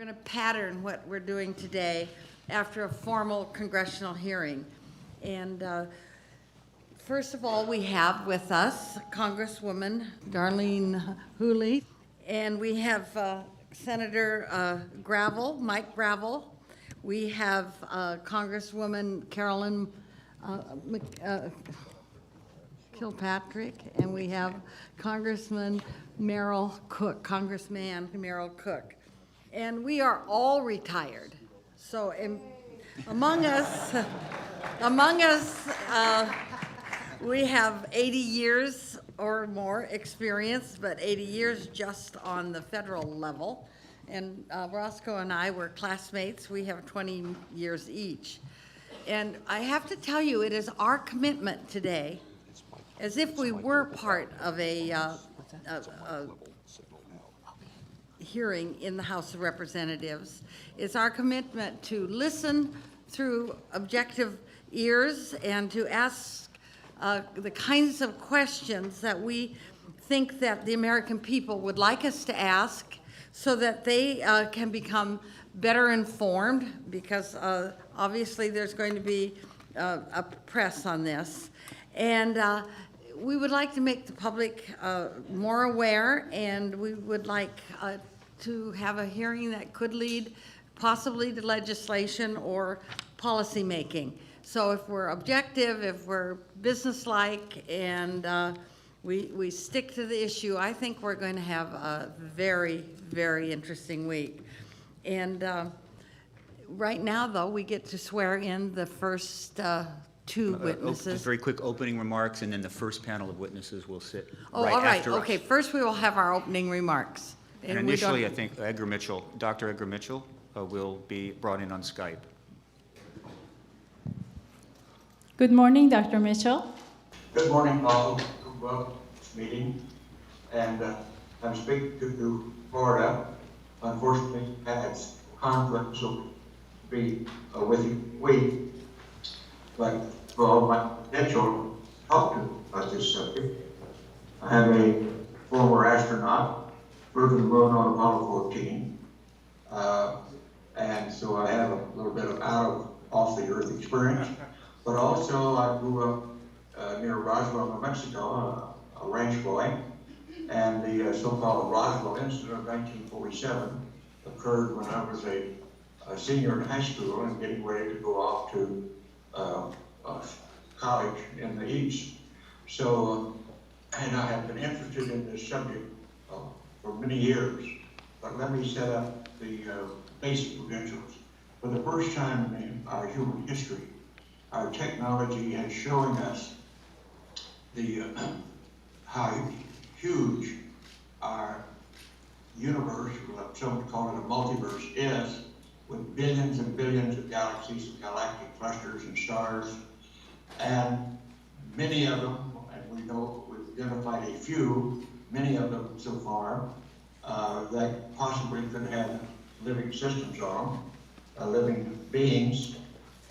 We're going to pattern what we're doing today after a formal congressional hearing. And first of all, we have with us Congresswoman Darlene Hooley, and we have Senator Mike Gravel. We have Congresswoman Carolyn Kilpatrick, and we have Congressman Merrill Cook, Congressman Merrill Cook. And we are all retired. So among us, we have 80 years or more experience, but 80 years just on the federal level. And Roscoe and I were classmates. We have 20 years each. And I have to tell you, it is our commitment today, as if we were part of a hearing in the House of Representatives, it's our commitment to listen through objective ears and to ask the kinds of questions that we think that the American people would like us to ask so that they can become better informed, because obviously there's going to be a press on this. And we would like to make the public more aware, and we would like to have a hearing that could lead possibly to legislation or policy making. So if we're objective, if we're businesslike, and we stick to the issue, I think we're going to have a very, very interesting week. And right now, though, we get to swear in the first two witnesses. Just very quick opening remarks, and then the first panel of witnesses will sit all right right. after us. Okay, first we will have our opening remarks. And initially, I think Dr. Edgar Mitchell will be brought in on Skype. Good morning, Dr. Mitchell. Good morning, all to this meeting. And I'm speaking to Florida. Unfortunately, had conflict, so be with you week. But for all my potential to talk to about this subject, I have a former astronaut, flew to the moon on Apollo 14, and so I have a little bit of off the Earth experience. But also, I grew up near Roswell, New Mexico, a ranch boy, and the so-called Roswell incident of 1947 occurred when I was a senior in high school and getting ready to go off to college in the East. So, and I have been interested in this subject for many years, but let me set up the basic credentials. For the first time in our human history, our technology is showing us how huge our universe, some call it a multiverse, is, with billions and billions of galaxies and galactic clusters and stars, and many of them, and we know we've identified a few, many of them so far, that possibly could have living systems on them, living beings,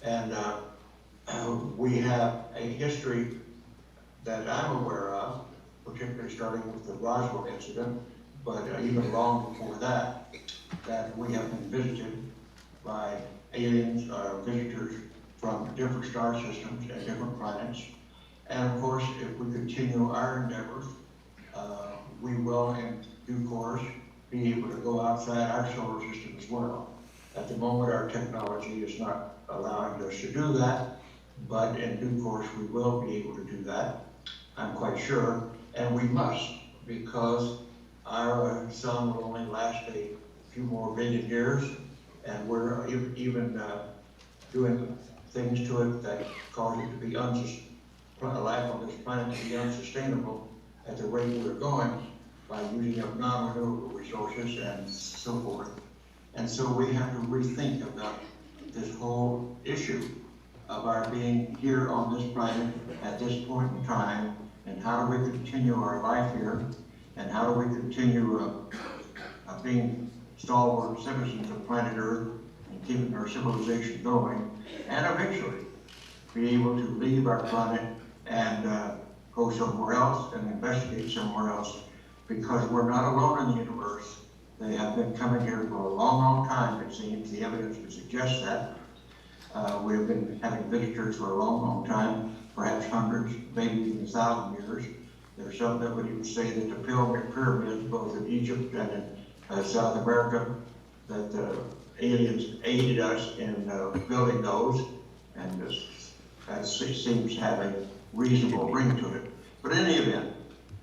and we have a history that I'm aware of, particularly starting with the Roswell incident, but even long before that, that we have been visited by aliens or visitors from different star systems and different planets. And of course, if we continue our endeavors, we will in due course be able to go outside our solar system as well. At the moment, our technology is not allowing us to do that, but in due course, we will be able to do that, I'm quite sure, and we must, because our sun will only last a few more billion years, and we're even doing things to it that cause it to be life on this planet to be unsustainable at the rate we're going by using up non-renewable resources and so forth. And so we have to rethink about this whole issue of our being here on this planet at this point in time, and how do we continue our life here, and how do we continue being stalwart citizens of planet Earth and keeping our civilization going, and eventually be able to leave our planet and go somewhere else and investigate somewhere else, because we're not alone in the universe. They have been coming here for a long, long time, it seems. The evidence would suggest that. We have been having visitors for a long, long time, perhaps hundreds, maybe even 1,000 years. There are some that would even say that the pyramids, both in Egypt and in South America, that aliens aided us in building those, and that seems to have a reasonable ring to it. But in any event,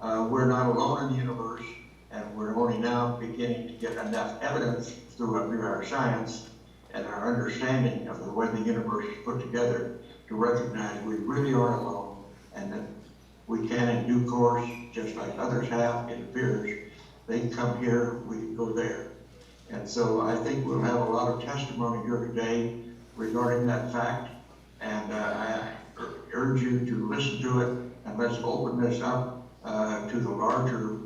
we're not alone in the universe, and we're only now beginning to get enough evidence through our science and our understanding of the way the universe is put together to recognize we really are alone, and that we can, in due course, just like others have, it appears, they can come here, we can go there. And so I think we'll have a lot of testimony here today regarding that fact, and I urge you to listen to it, and let's open this up to the larger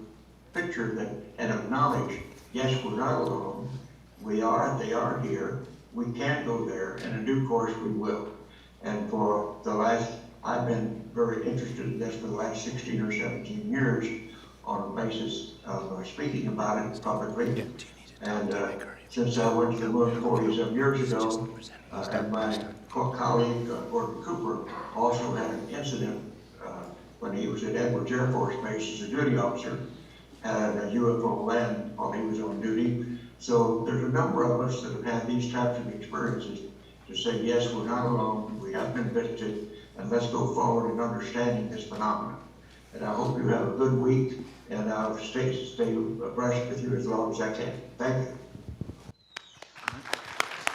picture that, and acknowledge, yes, we're not alone. They are here. We can go there, and in due course we will. And for the last, I've been very interested in this for the last 16 or 17 years on the basis of speaking about it publicly. And since I went to the moon 40-some years ago, and my colleague, Gordon Cooper, also had an incident when he was at Edwards Air Force Base as a duty officer, had a UFO land while he was on duty. So there's a number of us that have had these types of experiences to say, yes, we're not alone, we have been visited, and let's go forward in understanding this phenomenon. And I hope you have a good week, and I'll stay abreast with you as long as I can. Thank you.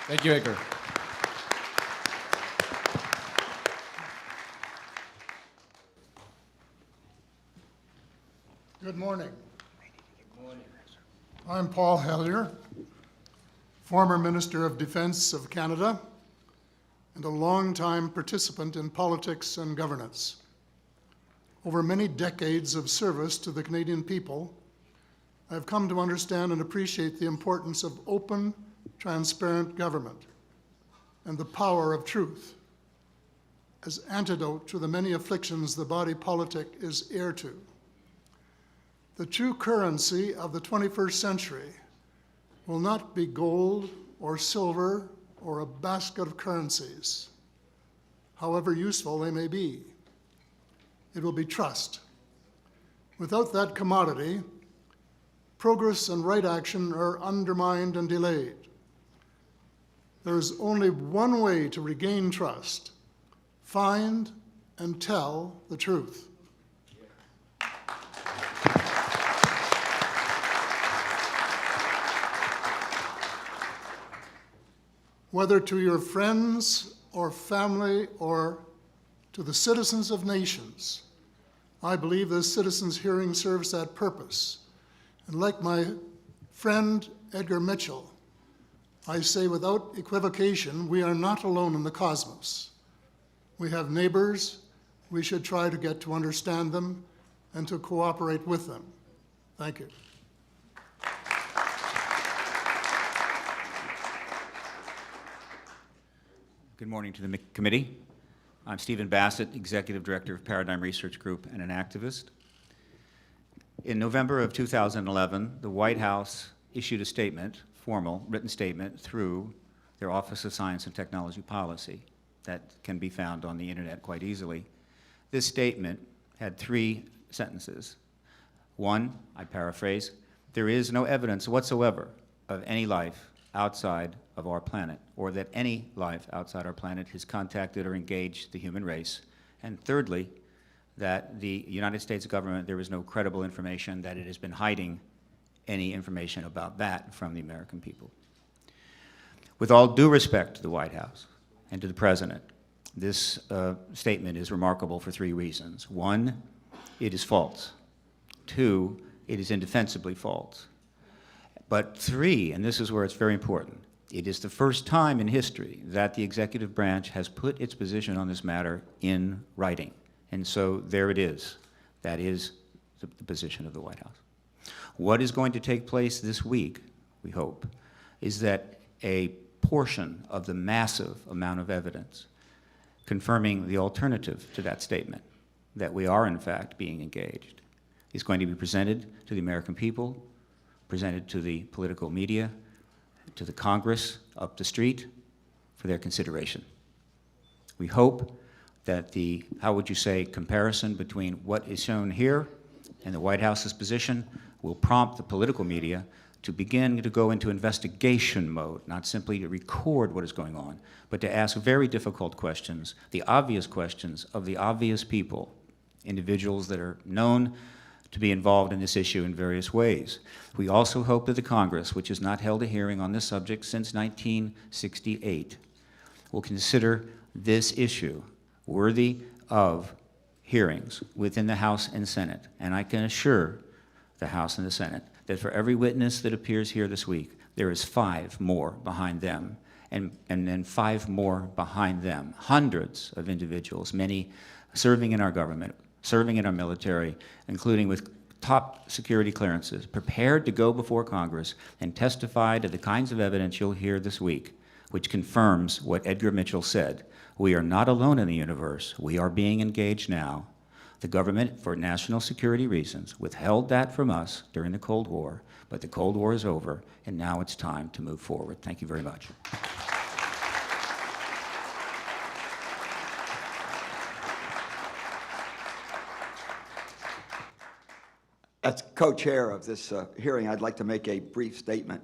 Thank you, Edgar. Good morning. I'm Paul Hellyer, former Minister of Defense of Canada and a longtime participant in politics and governance. Over many decades of service to the Canadian people, I've come to understand and appreciate the importance of open, transparent government and the power of truth as antidote to the many afflictions the body politic is heir to. The true currency of the 21st century will not be gold or silver or a basket of currencies, however useful they may be. It will be trust. Without that commodity, progress and right action are undermined and delayed. There is only one way to regain trust: find and tell the truth. Whether to your friends or family or to the citizens of nations, I believe this citizens' hearing serves that purpose. And like my friend Edgar Mitchell, I say without equivocation, we are not alone in the cosmos. We have neighbors. We should try to get to understand them and to cooperate with them. Thank you. Good morning to the committee. I'm Stephen Bassett, Executive Director of Paradigm Research Group and an activist. In November of 2011, the White House issued a statement, formal written statement, through their Office of Science and Technology Policy that can be found on the internet quite easily. This statement had 3 sentences. One, I paraphrase, there is no evidence whatsoever of any life outside of our planet, or that any life outside our planet has contacted or engaged the human race. And thirdly, that the United States government, there is no credible information that it has been hiding any information about that from the American people. With all due respect to the White House and to the President, this statement is remarkable for 3 reasons. 1, it is false. 2, it is indefensibly false. But 3, and this is where it's very important, it is the first time in history that the executive branch has put its position on this matter in writing. And so there it is. That is the position of the White House. What is going to take place this week, we hope, is that a portion of the massive amount of evidence confirming the alternative to that statement, that we are in fact being engaged, is going to be presented to the American people presented to the political media, to the Congress up the street for their consideration. We hope that the, how would you say, comparison between what is shown here and the White House's position will prompt the political media to begin to go into investigation mode, not simply to record what is going on, but to ask very difficult questions, the obvious questions of the obvious people, individuals that are known to be involved in this issue in various ways. We also hope that the Congress, which has not held a hearing on this subject since 1968, will consider this issue worthy of hearings within the House and Senate. And I can assure the House and the Senate that for every witness that appears here this week, there is 5 more behind them, and then 5 more behind them. Hundreds of individuals, many serving in our government, serving in our military, including with top security clearances, prepared to go before Congress and testify to the kinds of evidence you'll hear this week, which confirms what Edgar Mitchell said. We are not alone in the universe. We are being engaged now. The government, for national security reasons, withheld that from us during the Cold War, but the Cold War is over, and now it's time to move forward. Thank you very much. As co-chair of this hearing, I'd like to make a brief statement.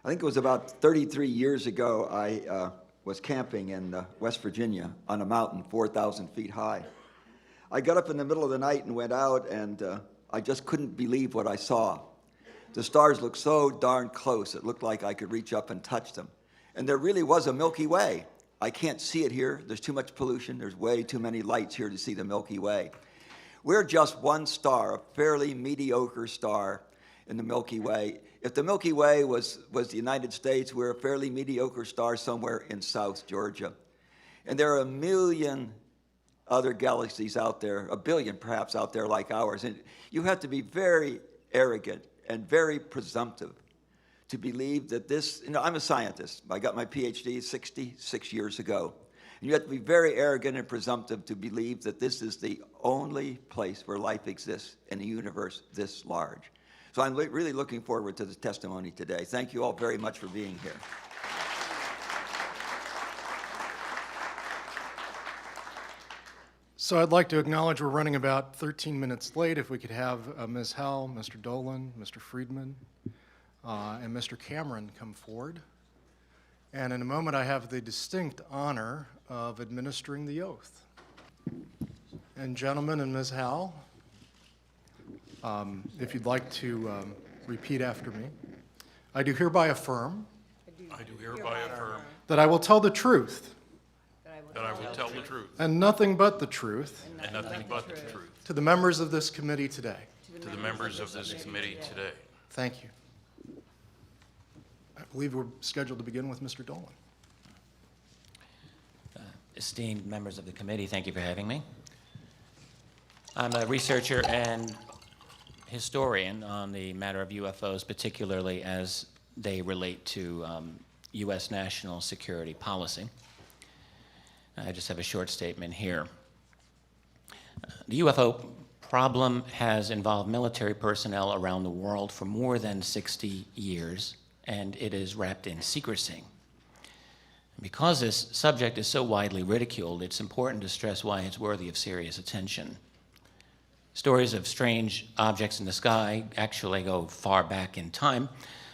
I think it was about 33 years ago, I was camping in West Virginia on a mountain 4,000 feet high. I got up in the middle of the night and went out, and I just couldn't believe what I saw. The stars looked so darn close, it looked like I could reach up and touch them. And there really was a Milky Way. I can't see it here. There's too much pollution. There's way too many lights here to see the Milky Way. We're just one star, a fairly mediocre star in the Milky Way. If the Milky Way was the United States, we're a fairly mediocre star somewhere in South Georgia. And there are a million other galaxies out there, a billion perhaps out there like ours. And you have to be very arrogant and very presumptive to believe that this, I'm a scientist. I got my PhD 66 years ago. And you have to be very arrogant and presumptive to believe that this is the only place where life exists in a universe this large. So I'm really looking forward to the testimony today. Thank you all very much for being here. So I'd like to acknowledge we're running about 13 minutes late. If we could have Ms. Howell, Mr. Dolan, Mr. Friedman, and Mr. Cameron come forward. And in a moment, I have the distinct honor of administering the oath. And gentlemen and Ms. Howell, if you'd like to repeat after me. I do hereby affirm that I will tell the truth that I will tell the truth and nothing but the truth and nothing but the truth to the members of this committee today. to the members of this committee today. Thank you. I believe we're scheduled to begin with Mr. Dolan. Esteemed members of the committee, thank you for having me. I'm a researcher and historian on the matter of UFOs, particularly as they relate to U.S. national security policy. I just have a short statement here. The UFO problem has involved military personnel around the world for more than 60 years, and it is wrapped in secrecy. Because this subject is so widely ridiculed, it's important to stress why it's worthy of serious attention. Stories of strange objects in the sky actually go far back in time,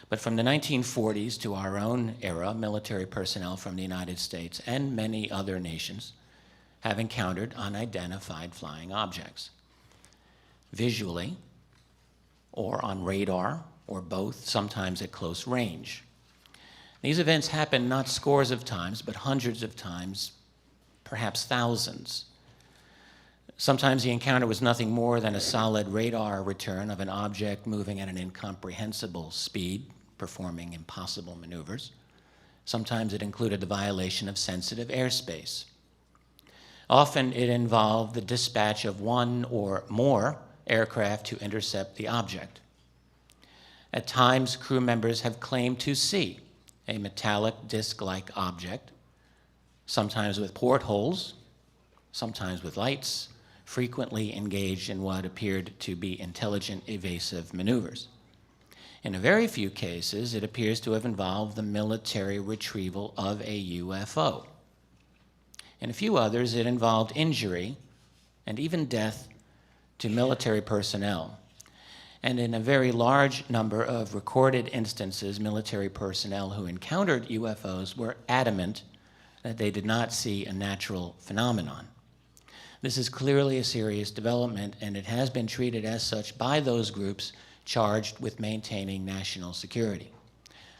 but from the 1940s to our own era, military personnel from the United States and many other nations have encountered unidentified flying objects, visually or on radar or both, sometimes at close range. These events happen not scores of times, but hundreds of times, perhaps thousands. Sometimes the encounter was nothing more than a solid radar return of an object moving at an incomprehensible speed, performing impossible maneuvers. Sometimes it included the violation of sensitive airspace. Often it involved the dispatch of one or more aircraft to intercept the object. At times, crew members have claimed to see a metallic disc-like object, sometimes with portholes, sometimes with lights, frequently engaged in what appeared to be intelligent evasive maneuvers. In a very few cases, it appears to have involved the military retrieval of a UFO. In a few others, it involved injury and even death to military personnel. And in a very large number of recorded instances, military personnel who encountered UFOs were adamant that they did not see a natural phenomenon. This is clearly a serious development, and it has been treated as such by those groups charged with maintaining national security.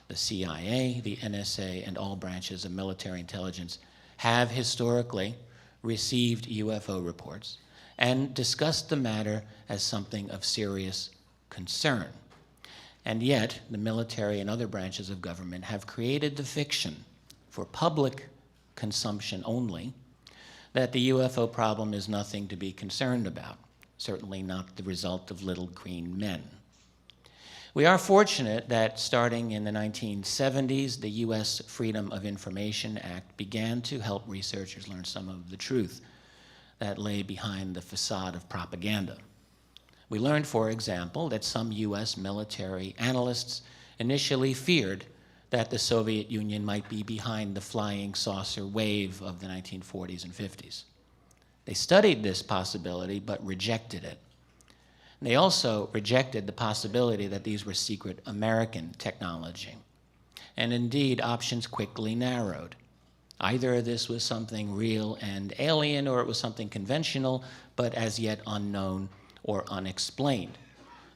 The CIA, the NSA, and all branches of military intelligence have historically received UFO reports and discussed the matter as something of serious concern. And yet, the military and other branches of government have created the fiction for public consumption only that the UFO problem is nothing to be concerned about, certainly not the result of little green men. We are fortunate that starting in the 1970s, the U.S. Freedom of Information Act began to help researchers learn some of the truth that lay behind the facade of propaganda. We learned, for example, that some U.S. military analysts initially feared that the Soviet Union might be behind the flying saucer wave of the 1940s and 50s. They studied this possibility but rejected it. They also rejected the possibility that these were secret American technology. And indeed, options quickly narrowed. Either this was something real and alien, or it was something conventional, but as yet unknown or unexplained.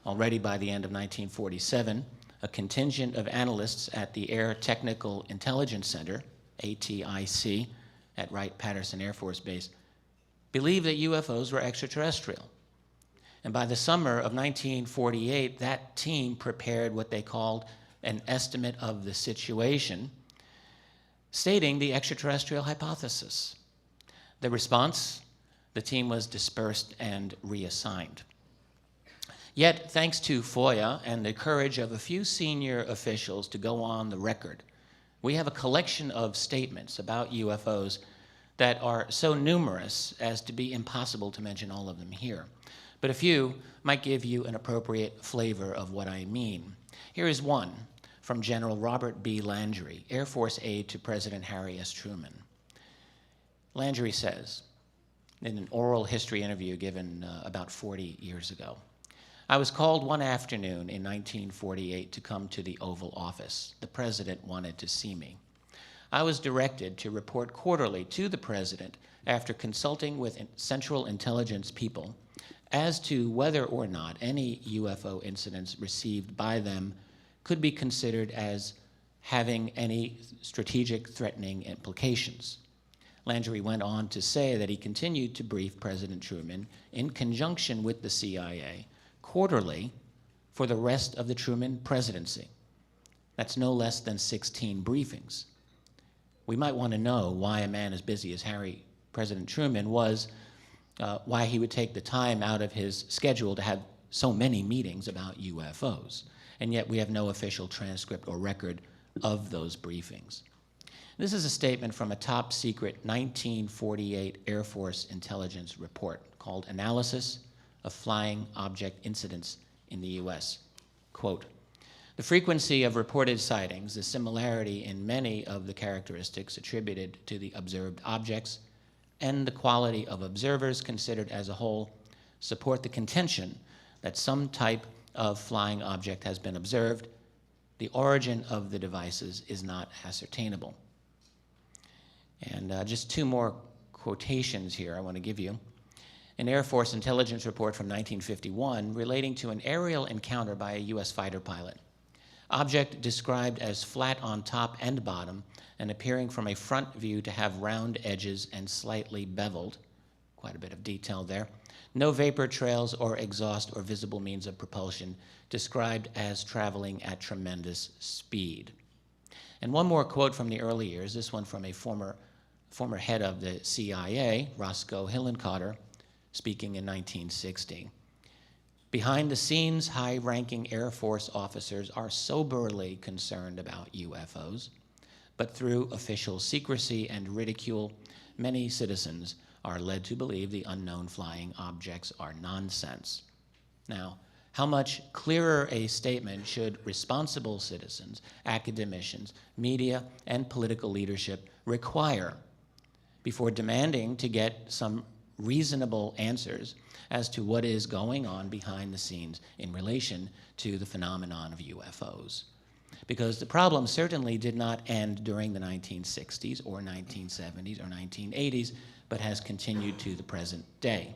Already by the end of 1947, a contingent of analysts at the Air Technical Intelligence Center, ATIC, at Wright-Patterson Air Force Base, believed that UFOs were extraterrestrial. And by the summer of 1948, that team prepared what they called an estimate of the situation, stating the extraterrestrial hypothesis. The response? The team was dispersed and reassigned. Yet, thanks to FOIA and the courage of a few senior officials to go on the record, we have a collection of statements about UFOs that are so numerous as to be impossible to mention all of them here. But a few might give you an appropriate flavor of what I mean. Here is one from General Robert B. Landry, Air Force aide to President Harry S. Truman. Landry says, in an oral history interview given about 40 years ago, "I was called one afternoon in 1948 to come to the Oval Office. The president wanted to see me. I was directed to report quarterly to the president after consulting with Central Intelligence people as to whether or not any UFO incidents received by them could be considered as having any strategic threatening implications." Landry went on to say that he continued to brief President Truman in conjunction with the CIA quarterly for the rest of the Truman presidency. That's no less than 16 briefings. We might want to know why a man as busy as President Truman was, why he would take the time out of his schedule to have so many meetings about UFOs. And yet we have no official transcript or record of those briefings. This is a statement from a top secret 1948 Air Force intelligence report called Analysis of Flying Object Incidents in the U.S. Quote, "The frequency of reported sightings, the similarity in many of the characteristics attributed to the observed objects, and the quality of observers considered as a whole support the contention that some type of flying object has been observed. The origin of the devices is not ascertainable." And just two more quotations here I want to give you. An Air Force intelligence report from 1951 relating to an aerial encounter by a U.S. fighter pilot. Object described as flat on top and bottom and appearing from a front view to have round edges and slightly beveled. Quite a bit of detail there. No vapor trails or exhaust or visible means of propulsion, described as traveling at tremendous speed. And one more quote from the early years, this one from a former head of the CIA, Roscoe Hillenkotter, speaking in 1960. "Behind the scenes, high-ranking Air Force officers are soberly concerned about UFOs, but through official secrecy and ridicule, many citizens are led to believe the unknown flying objects are nonsense." Now, how much clearer a statement should responsible citizens, academicians, media, and political leadership require before demanding to get some reasonable answers as to what is going on behind the scenes in relation to the phenomenon of UFOs? Because the problem certainly did not end during the 1960s or 1970s or 1980s, but has continued to the present day.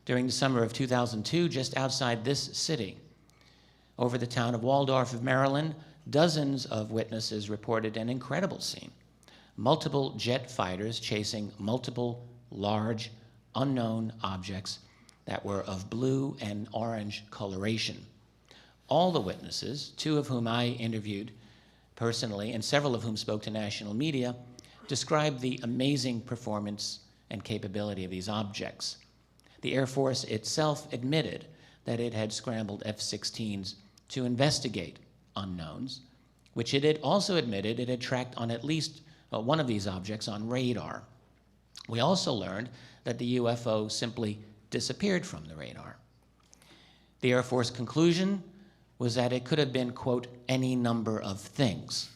During the summer of 2002, just outside this city, over the town of Waldorf of Maryland, dozens of witnesses reported an incredible scene. Multiple jet fighters chasing multiple large, unknown objects that were of blue and orange coloration. All the witnesses, two of whom I interviewed personally and several of whom spoke to national media, described the amazing performance and capability of these objects. The Air Force itself admitted that it had scrambled F-16s to investigate unknowns, which it had also admitted it had tracked on at least one of these objects on radar. We also learned that the UFO simply disappeared from the radar. The Air Force conclusion was that it could have been, quote, any number of things.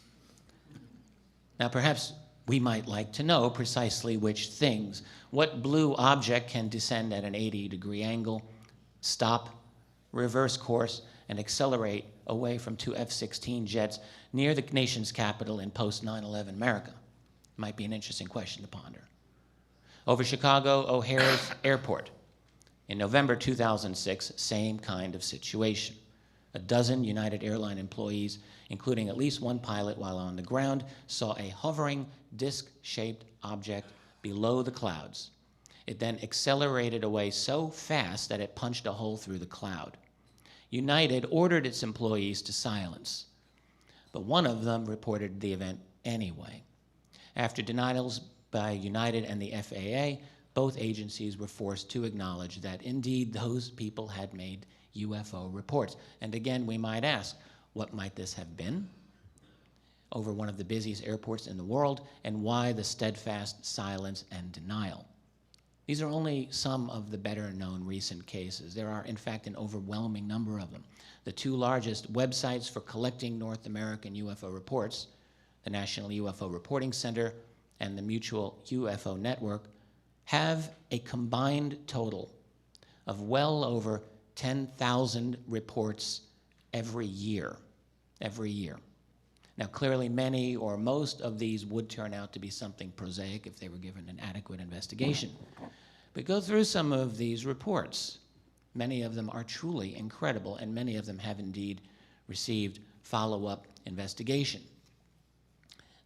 Now, perhaps we might like to know precisely which things. What blue object can descend at an 80-degree angle, stop, reverse course, and accelerate away from two F-16 jets near the nation's capital in post-9/11 America? Might be an interesting question to ponder. Over Chicago O'Hare's airport, in November 2006, same kind of situation. A dozen United Airlines employees, including at least one pilot while on the ground, saw a hovering disc-shaped object below the clouds. It then accelerated away so fast that it punched a hole through the cloud. United ordered its employees to silence, but one of them reported the event anyway. After denials by United and the FAA, both agencies were forced to acknowledge that indeed those people had made UFO reports. And again, we might ask, what might this have been over one of the busiest airports in the world, and why the steadfast silence and denial? These are only some of the better-known recent cases. There are, in fact, an overwhelming number of them. The two largest websites for collecting North American UFO reports, the National UFO Reporting Center and the Mutual UFO Network, have a combined total of well over 10,000 reports every year. Now, clearly many or most of these would turn out to be something prosaic if they were given an adequate investigation. But go through some of these reports. Many of them are truly incredible, and many of them have indeed received follow-up investigation.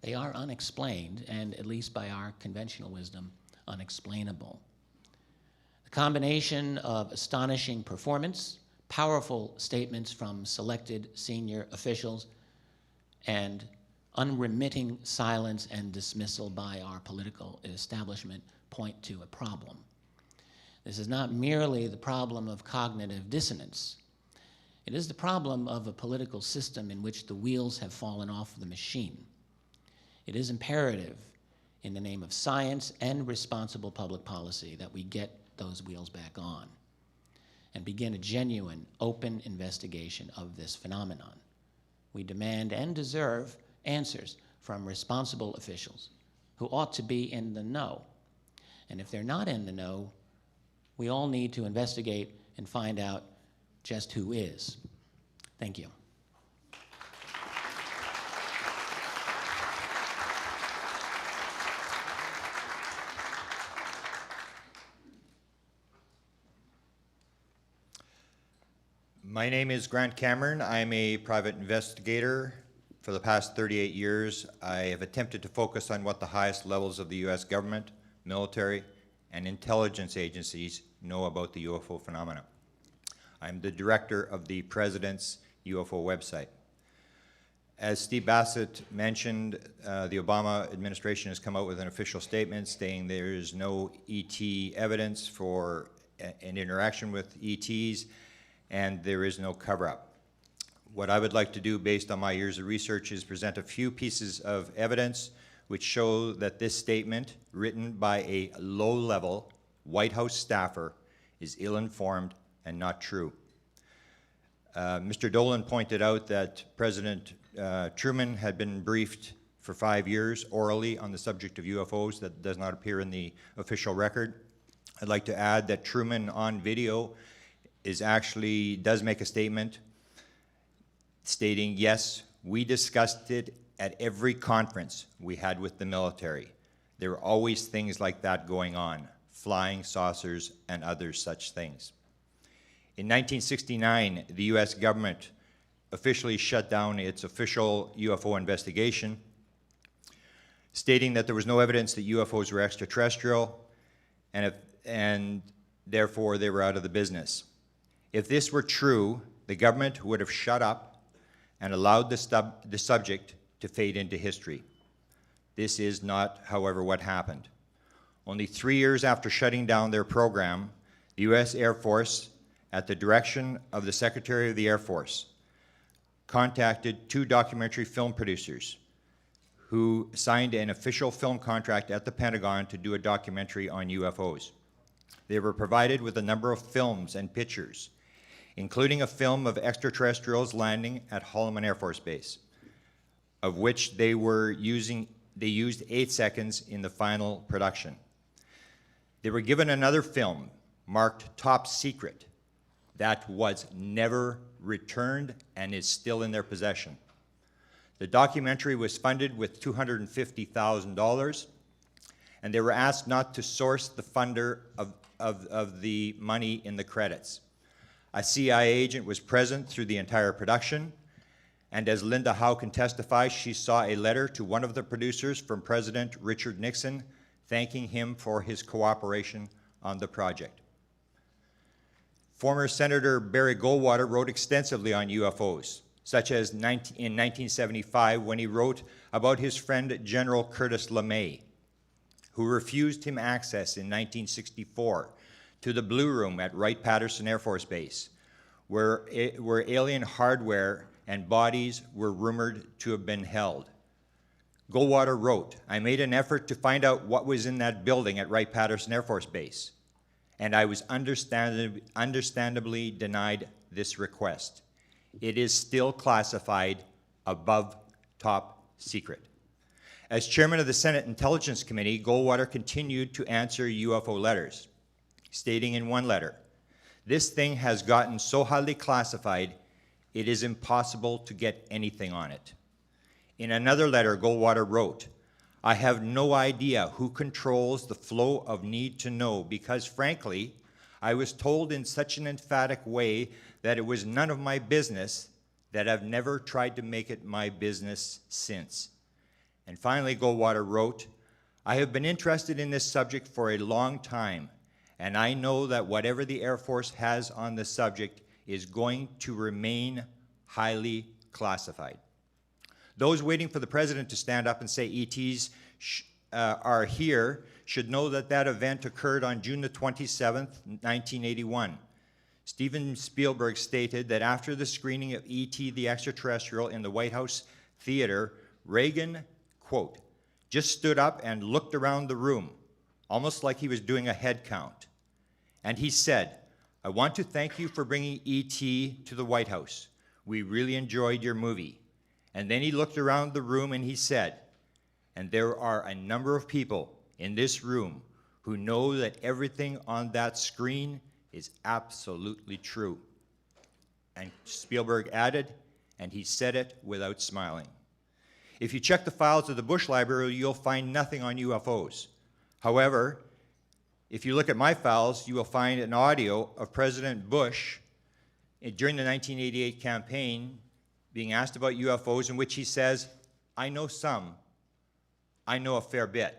They are unexplained, and at least by our conventional wisdom, unexplainable. The combination of astonishing performance, powerful statements from selected senior officials, and unremitting silence and dismissal by our political establishment point to a problem. This is not merely the problem of cognitive dissonance. It is the problem of a political system in which the wheels have fallen off the machine. It is imperative, in the name of science and responsible public policy, that we get those wheels back on and begin a genuine, open investigation of this phenomenon. We demand and deserve answers from responsible officials who ought to be in the know. And if they're not in the know, we all need to investigate and find out just who is. Thank you. My name is Grant Cameron. I'm a private investigator. For the past 38 years, I have attempted to focus on what the highest levels of the U.S. government, military, and intelligence agencies know about the UFO phenomena. I'm the director of the President's UFO website. As Steve Bassett mentioned, the Obama administration has come out with an official statement stating there is no ET evidence for an interaction with ETs, and there is no cover-up. What I would like to do, based on my years of research, is present a few pieces of evidence which show that this statement, written by a low-level White House staffer, is ill-informed and not true. Mr. Dolan pointed out that President Truman had been briefed for 5 years orally on the subject of UFOs. That does not appear in the official record. I'd like to add that Truman on video does make a statement stating, yes, we discussed it at every conference we had with the military. There were always things like that going on, flying saucers and other such things. In 1969, the US government officially shut down its official UFO investigation, stating that there was no evidence that UFOs were extraterrestrial, and therefore they were out of the business. If this were true, the government would have shut up and allowed the subject to fade into history. This is not, however, what happened. Only 3 years after shutting down their program, the US Air Force, at the direction of the Secretary of the Air Force, contacted 2 documentary film producers who signed an official film contract at the Pentagon to do a documentary on UFOs. They were provided with a number of films and pictures, including a film of extraterrestrials landing at Holloman Air Force Base, of which they used 8 seconds in the final production. They were given another film marked Top Secret that was never returned and is still in their possession. The documentary was funded with $250,000, and they were asked not to source the funder of the money in the credits. A CIA agent was present through the entire production, and as Linda Howe can testify, she saw a letter to one of the producers from President Richard Nixon thanking him for his cooperation on the project. Former Senator Barry Goldwater wrote extensively on UFOs, such as in 1975 when he wrote about his friend General Curtis LeMay, who refused him access in 1964 to the Blue Room at Wright-Patterson Air Force Base, where alien hardware and bodies were rumored to have been held. Goldwater wrote, "I made an effort to find out what was in that building at Wright-Patterson Air Force Base, and I was understandably denied this request. It is still classified above top secret." As chairman of the Senate Intelligence Committee, Goldwater continued to answer UFO letters, stating in one letter, "This thing has gotten so highly classified, it is impossible to get anything on it." In another letter, Goldwater wrote, "I have no idea who controls the flow of need to know because, frankly, I was told in such an emphatic way that it was none of my business that I've never tried to make it my business since." And finally, Goldwater wrote, "I have been interested in this subject for a long time, and I know that whatever the Air Force has on the subject is going to remain highly classified." Those waiting for the president to stand up and say ETs are here should know that that event occurred on June the 27th, 1981. Steven Spielberg stated that after the screening of E.T. the Extraterrestrial in the White House Theater, Reagan, quote, "just stood up and looked around the room, almost like he was doing a head count. And he said, 'I want to thank you for bringing E.T. to the White House. We really enjoyed your movie.' And then he looked around the room and he said, 'And there are a number of people in this room who know that everything on that screen is absolutely true.' And Spielberg added, 'And he said it without smiling.' If you check the files of the Bush Library, you'll find nothing on UFOs. However, if you look at my files, you will find an audio of President Bush during the 1988 campaign being asked about UFOs in which he says, 'I know some. I know a fair bit.'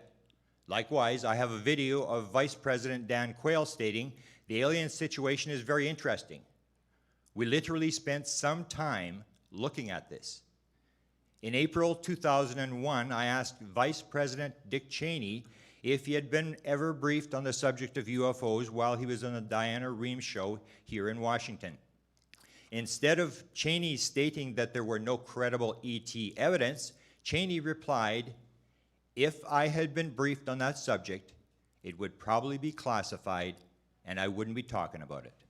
Likewise, I have a video of Vice President Dan Quayle stating, 'The alien situation is very interesting. We literally spent some time looking at this.' In April 2001, I asked Vice President Dick Cheney if he had been ever briefed on the subject of UFOs while he was on the Diana Reeves show here in Washington. Instead of Cheney stating that there were no credible ET evidence, Cheney replied, 'If I had been briefed on that subject, it would probably be classified and I wouldn't be talking about it.'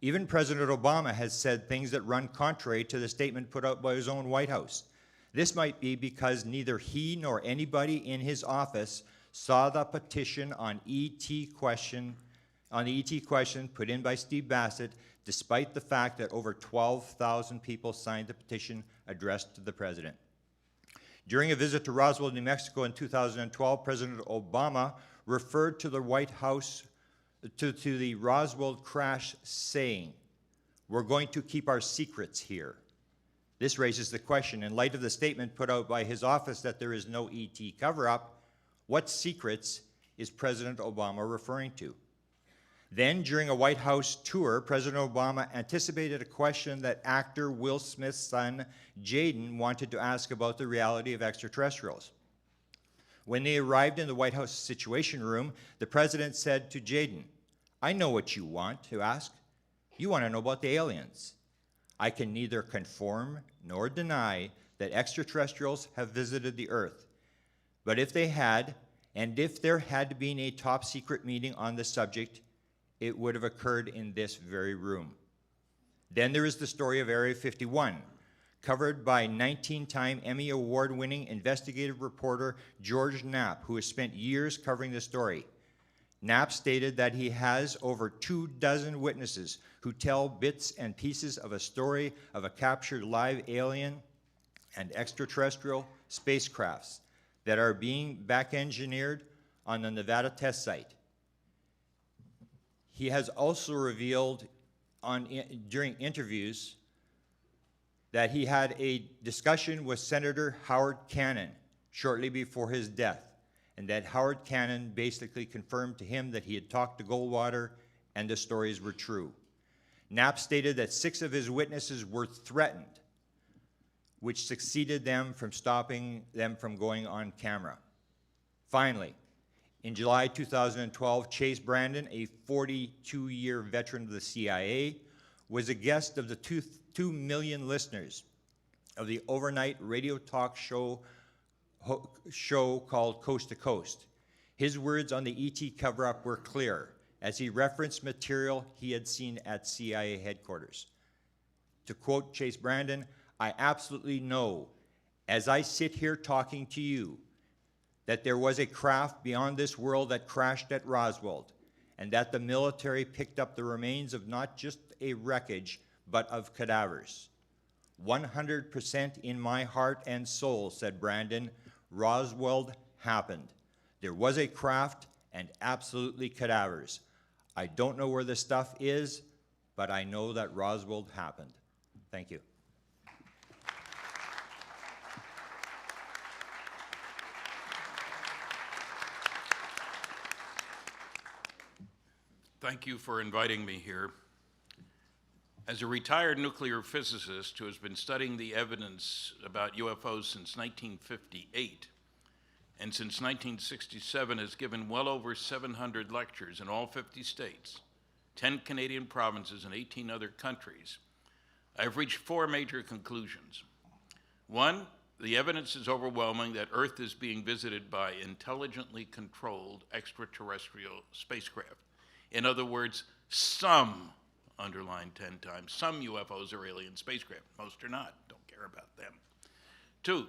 Even President Obama has said things that run contrary to the statement put out by his own White House. This might be because neither he nor anybody in his office saw the petition on the ET question put in by Steve Bassett, despite the fact that over 12,000 people signed the petition addressed to the president. During a visit to Roswell, New Mexico in 2012, President Obama referred to the White House, to the Roswell crash, saying, "We're going to keep our secrets here." This raises the question, in light of the statement put out by his office that there is no ET cover-up, what secrets is President Obama referring to? Then, during a White House tour, President Obama anticipated a question that actor Will Smith's son, Jaden, wanted to ask about the reality of extraterrestrials. When they arrived in the White House Situation Room, the president said to Jaden, "I know what you want to ask. You want to know about the aliens. I can neither confirm nor deny that extraterrestrials have visited the Earth. But if they had, and if there had been a top secret meeting on the subject, it would have occurred in this very room." Then there is the story of Area 51, covered by 19-time Emmy Award-winning investigative reporter George Knapp, who has spent years covering the story. Knapp stated that he has over 24 witnesses who tell bits and pieces of a story of a captured live alien and extraterrestrial spacecrafts that are being back-engineered on the Nevada test site. He has also revealed during interviews that he had a discussion with Senator Howard Cannon shortly before his death, and that Howard Cannon basically confirmed to him that he had talked to Goldwater and the stories were true. Knapp stated that 6 of his witnesses were threatened, which succeeded them from stopping them from going on camera. Finally, in July 2012, Chase Brandon, a 42-year veteran of the CIA, was a guest of the 2 million listeners of the overnight radio talk show called Coast to Coast. His words on the ET cover-up were clear, as he referenced material he had seen at CIA headquarters. To quote Chase Brandon, "I absolutely know, as I sit here talking to you, that there was a craft beyond this world that crashed at Roswell, and that the military picked up the remains of not just a wreckage, but of cadavers. 100% in my heart and soul," said Brandon, "Roswell happened. There was a craft and absolutely cadavers. I don't know where the stuff is, but I know that Roswell happened." Thank you. Thank you for inviting me here. As a retired nuclear physicist who has been studying the evidence about UFOs since 1958, and since 1967 has given well over 700 lectures in all 50 states, 10 Canadian provinces, and 18 other countries, I've reached 4 major conclusions. 1, the evidence is overwhelming that Earth is being visited by intelligently controlled extraterrestrial spacecraft. In other words, some, underlined 10 times, some UFOs are alien spacecraft. Most are not. Don't care about them. 2,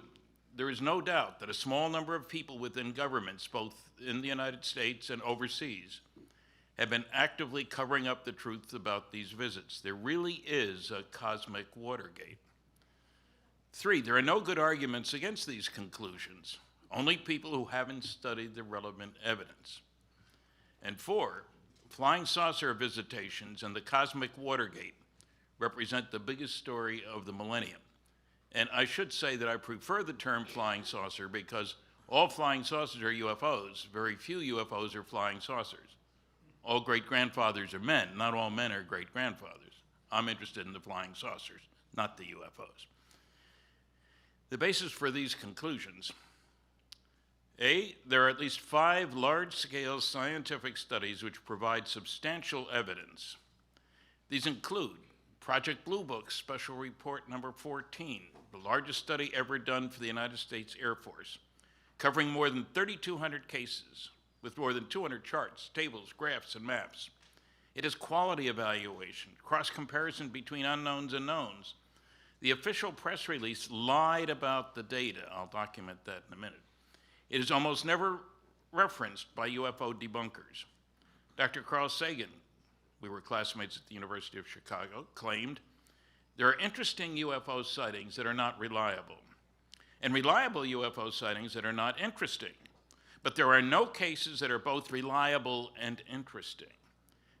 there is no doubt that a small number of people within governments, both in the United States and overseas, have been actively covering up the truth about these visits. There really is a cosmic Watergate. 3, there are no good arguments against these conclusions, only people who haven't studied the relevant evidence. And 4, flying saucer visitations and the cosmic Watergate represent the biggest story of the millennium. And I should say that I prefer the term flying saucer because all flying saucers are UFOs. Very few UFOs are flying saucers. All great-grandfathers are men. Not all men are great-grandfathers. I'm interested in the flying saucers, not the UFOs. The basis for these conclusions: A, there are at least 5 large-scale scientific studies which provide substantial evidence. These include Project Blue Book Special Report Number 14, the largest study ever done for the United States Air Force, covering more than 3,200 cases with more than 200 charts, tables, graphs, and maps. It is quality evaluation, cross-comparison between unknowns and knowns. The official press release lied about the data. I'll document that in a minute. It is almost never referenced by UFO debunkers. Dr. Carl Sagan, we were classmates at the University of Chicago, claimed there are interesting UFO sightings that are not reliable, and reliable UFO sightings that are not interesting. But there are no cases that are both reliable and interesting.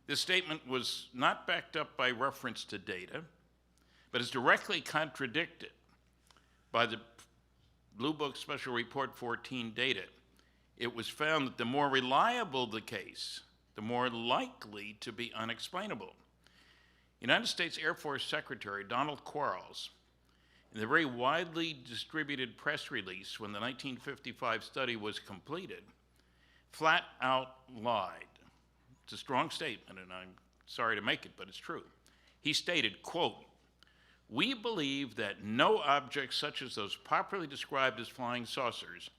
This statement was not backed up by reference to data, but is directly contradicted by the Blue Book Special Report 14 data. It was found that the more reliable the case, the more likely to be unexplainable. United States Air Force Secretary Donald Quarles, in the very widely distributed press release when the 1955 study was completed, flat out lied. It's a strong statement, and I'm sorry to make it, but it's true. He stated, quote, "We believe that no objects such as those popularly described as flying saucers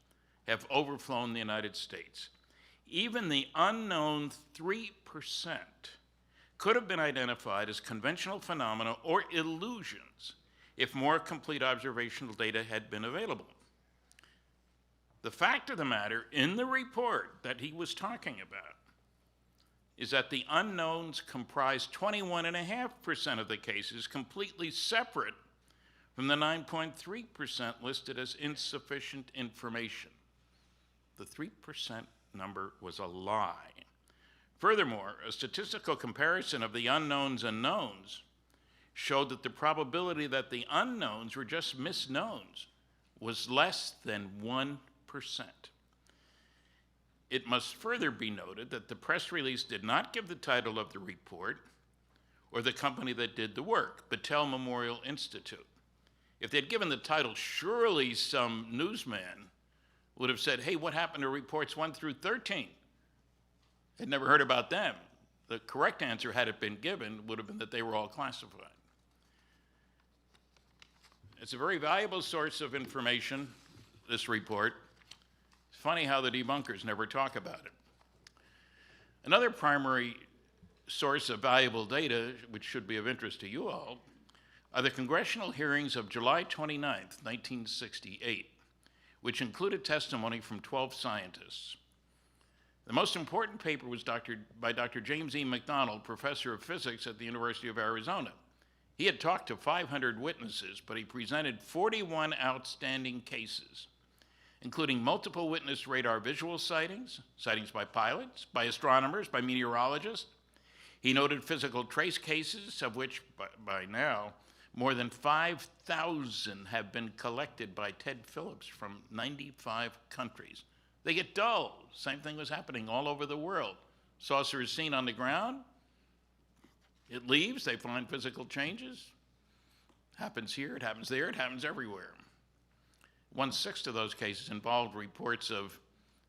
have overflown the United States. Even the unknown 3% could have been identified as conventional phenomena or illusions if more complete observational data had been available." The fact of the matter in the report that he was talking about is that the unknowns comprise 21.5% of the cases, completely separate from the 9.3% listed as insufficient information. The 3% number was a lie. Furthermore, a statistical comparison of the unknowns and knowns showed that the probability that the unknowns were just misknowns was less than 1%. It must further be noted that the press release did not give the title of the report or the company that did the work, Battelle Memorial Institute. If they'd given the title, surely some newsman would have said, "Hey, what happened to reports 1 through 13? Had never heard about them. The correct answer, had it been given, would have been that they were all classified. It's a very valuable source of information, this report. It's funny how the debunkers never talk about it. Another primary source of valuable data, which should be of interest to you all, are the congressional hearings of July 29th, 1968, which included testimony from 12 scientists. The most important paper was by Dr. James E. McDonald, professor of physics at the University of Arizona. He had talked to 500 witnesses, but he presented 41 outstanding cases, including multiple witness radar visual sightings, sightings by pilots, by astronomers, by meteorologists. He noted physical trace cases, of which by now more than 5,000 have been collected by Ted Phillips from 95 countries. They get dull. Same thing was happening all over the world. Saucer is seen on the ground. It leaves. They find physical changes. Happens here. It happens there. It happens everywhere. 1/6 of those cases involved reports of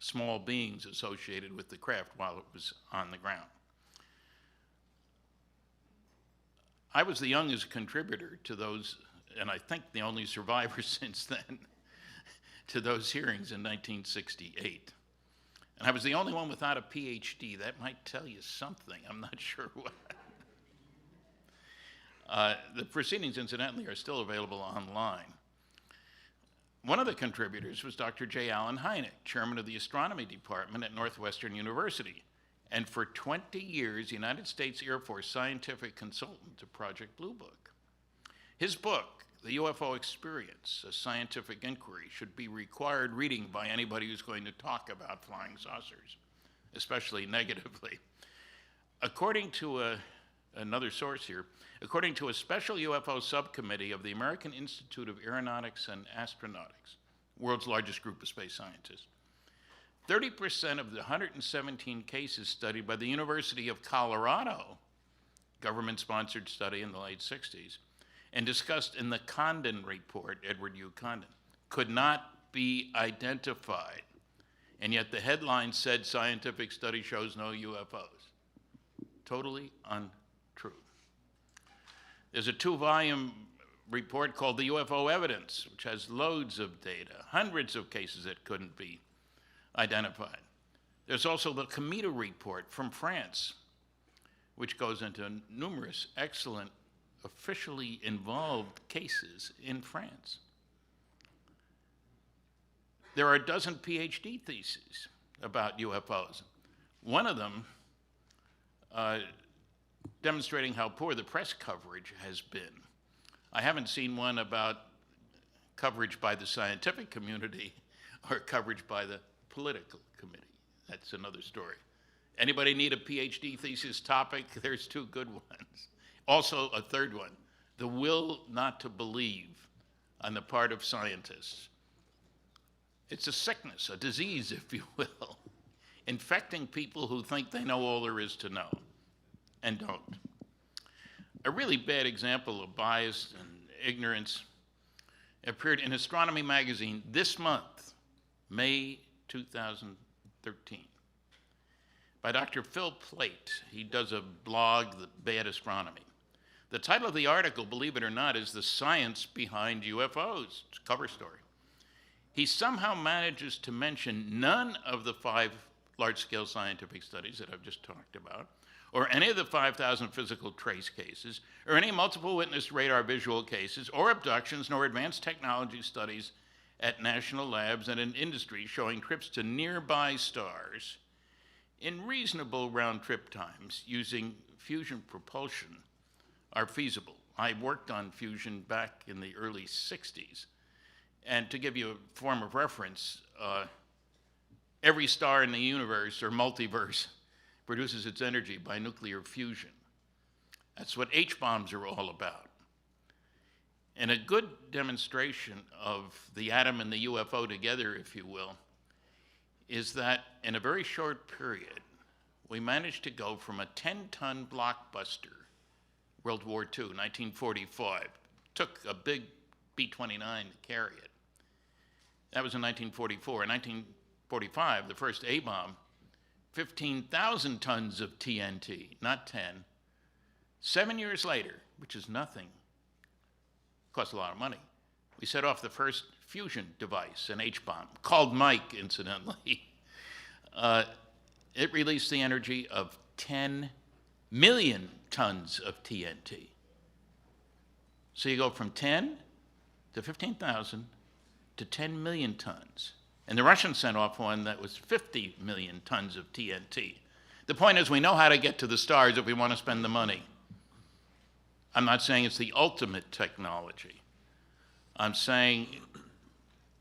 small beings associated with the craft while it was on the ground. I was the youngest contributor to those, and I think the only survivor since then, to those hearings in 1968. And I was the only one without a PhD. That might tell you something. I'm not sure what. The proceedings, incidentally, are still available online. One of the contributors was Dr. J. Allen Hynek, chairman of the astronomy department at Northwestern University, and for 20 years, United States Air Force scientific consultant to Project Blue Book. His book, The UFO Experience, A Scientific Inquiry, should be required reading by anybody who's going to talk about flying saucers, especially negatively. According to another source here, according to a special UFO subcommittee of the American Institute of Aeronautics and Astronautics, world's largest group of space scientists, 30% of the 117 cases studied by the University of Colorado, government-sponsored study in the late 60s, and discussed in the Condon report, Edward U. Condon, could not be identified. And yet the headline said, "Scientific study shows no UFOs." Totally untrue. There's a 2-volume report called The UFO Evidence, which has loads of data, hundreds of cases that couldn't be identified. There's also the Cometa report from France, which goes into numerous excellent, officially involved cases in France. There are a dozen PhD theses about UFOs. One of them demonstrating how poor the press coverage has been. I haven't seen one about coverage by the scientific community or coverage by the political committee. That's another story. Anybody need a PhD thesis topic? There's two good ones. Also, a third one, the will not to believe on the part of scientists. It's a sickness, a disease, if you will, infecting people who think they know all there is to know and don't. A really bad example of bias and ignorance appeared in Astronomy magazine this month, May 2013, by Dr. Phil Plait. He does a blog, The Bad Astronomy. The title of the article, believe it or not, is The Science Behind UFOs. It's a cover story. He somehow manages to mention none of the 5 large-scale scientific studies that I've just talked about, or any of the 5,000 physical trace cases, or any multiple witness radar visual cases, or abductions, nor advanced technology studies at national labs and in industry showing trips to nearby stars in reasonable round-trip times using fusion propulsion are feasible. I worked on fusion back in the early 60s. And to give you a form of reference, every star in the universe or multiverse produces its energy by nuclear fusion. That's what H-bombs are all about. And a good demonstration of the atom and the UFO together, if you will, is that in a very short period, we managed to go from a 10-ton blockbuster, World War II, 1945, took a big B-29 to carry it. That was in 1944. In 1945, the first A-bomb, 15,000 tons of TNT, not 10. 7 years later, which is nothing, cost a lot of money, we set off the first fusion device, an H-bomb, called Mike, incidentally. It released the energy of 10 million tons of TNT. So you go from 10 to 15,000 to 10 million tons. And the Russians sent off one that was 50 million tons of TNT. The point is, we know how to get to the stars if we want to spend the money. I'm not saying it's the ultimate technology. I'm saying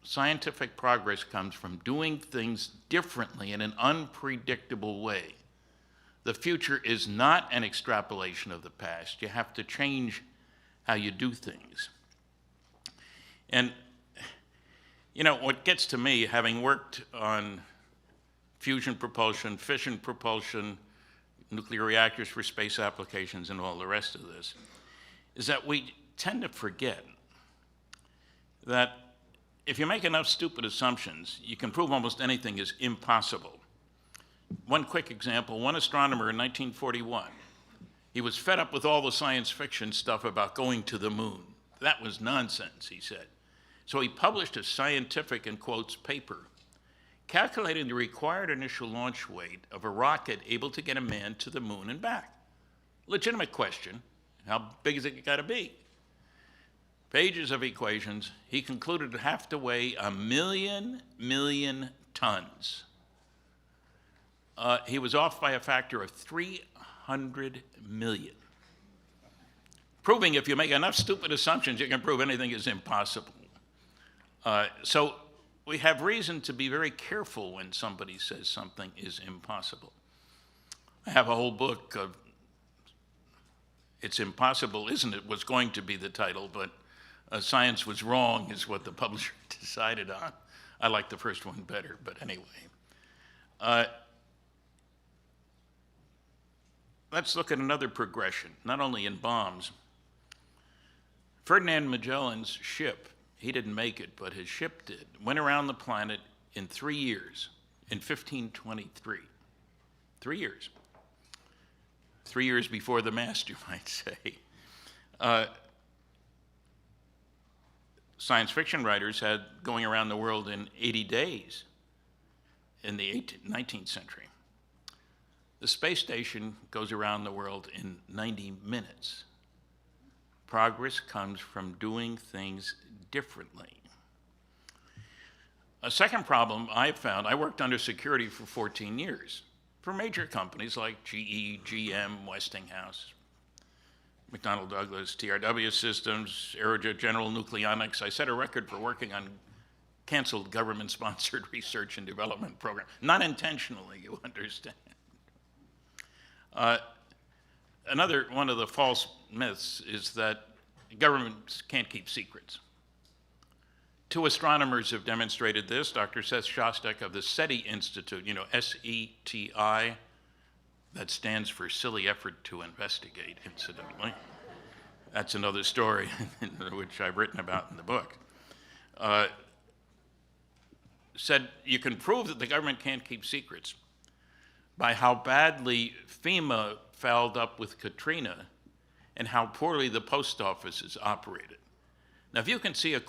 scientific progress comes from doing things differently in an unpredictable way. The future is not an extrapolation of the past. You have to change how you do things. And you know, what gets to me, having worked on fusion propulsion, fission propulsion, nuclear reactors for space applications, and all the rest of this, is that we tend to forget that if you make enough stupid assumptions, you can prove almost anything is impossible. One quick example, one astronomer in 1941, he was fed up with all the science fiction stuff about going to the moon. That was nonsense, he said. So he published a scientific, in quotes, paper calculating the required initial launch weight of a rocket able to get a man to the moon and back. Legitimate question, how big is it got to be? Pages of equations. He concluded it'd have to weigh 1 million tons. He was off by a factor of 300 million. Proving if you make enough stupid assumptions, you can prove anything is impossible. So we have reason to be very careful when somebody says something is impossible. I have a whole book of It's Impossible, Isn't It? Was going to be the title, but Science Was Wrong is what the publisher decided on. I like the first one better, but anyway. Let's look at another progression, not only in bombs. Ferdinand Magellan's ship, he didn't make it, but his ship did, went around the planet in 3 years, in 1523. 3 years. 3 years before the mast, you might say. Science fiction writers had going around the world in 80 days in the 19th century. The space station goes around the world in 90 minutes. Progress comes from doing things differently. A second problem I've found, I worked under security for 14 years for major companies like GE, GM, Westinghouse, McDonnell Douglas, TRW Systems, Aerojet General Nucleonics. I set a record for working on canceled government-sponsored research and development program. Not intentionally, you understand. Another one of the false myths is that governments can't keep secrets. 2 astronomers have demonstrated this. Dr. Seth Shostak of the SETI Institute, you know, S-E-T-I, that stands for Silly Effort to Investigate, incidentally. That's another story which I've written about in the book. Said you can prove that the government can't keep secrets by how badly FEMA fouled up with Katrina and how poorly the post offices operated. Now, if you can see a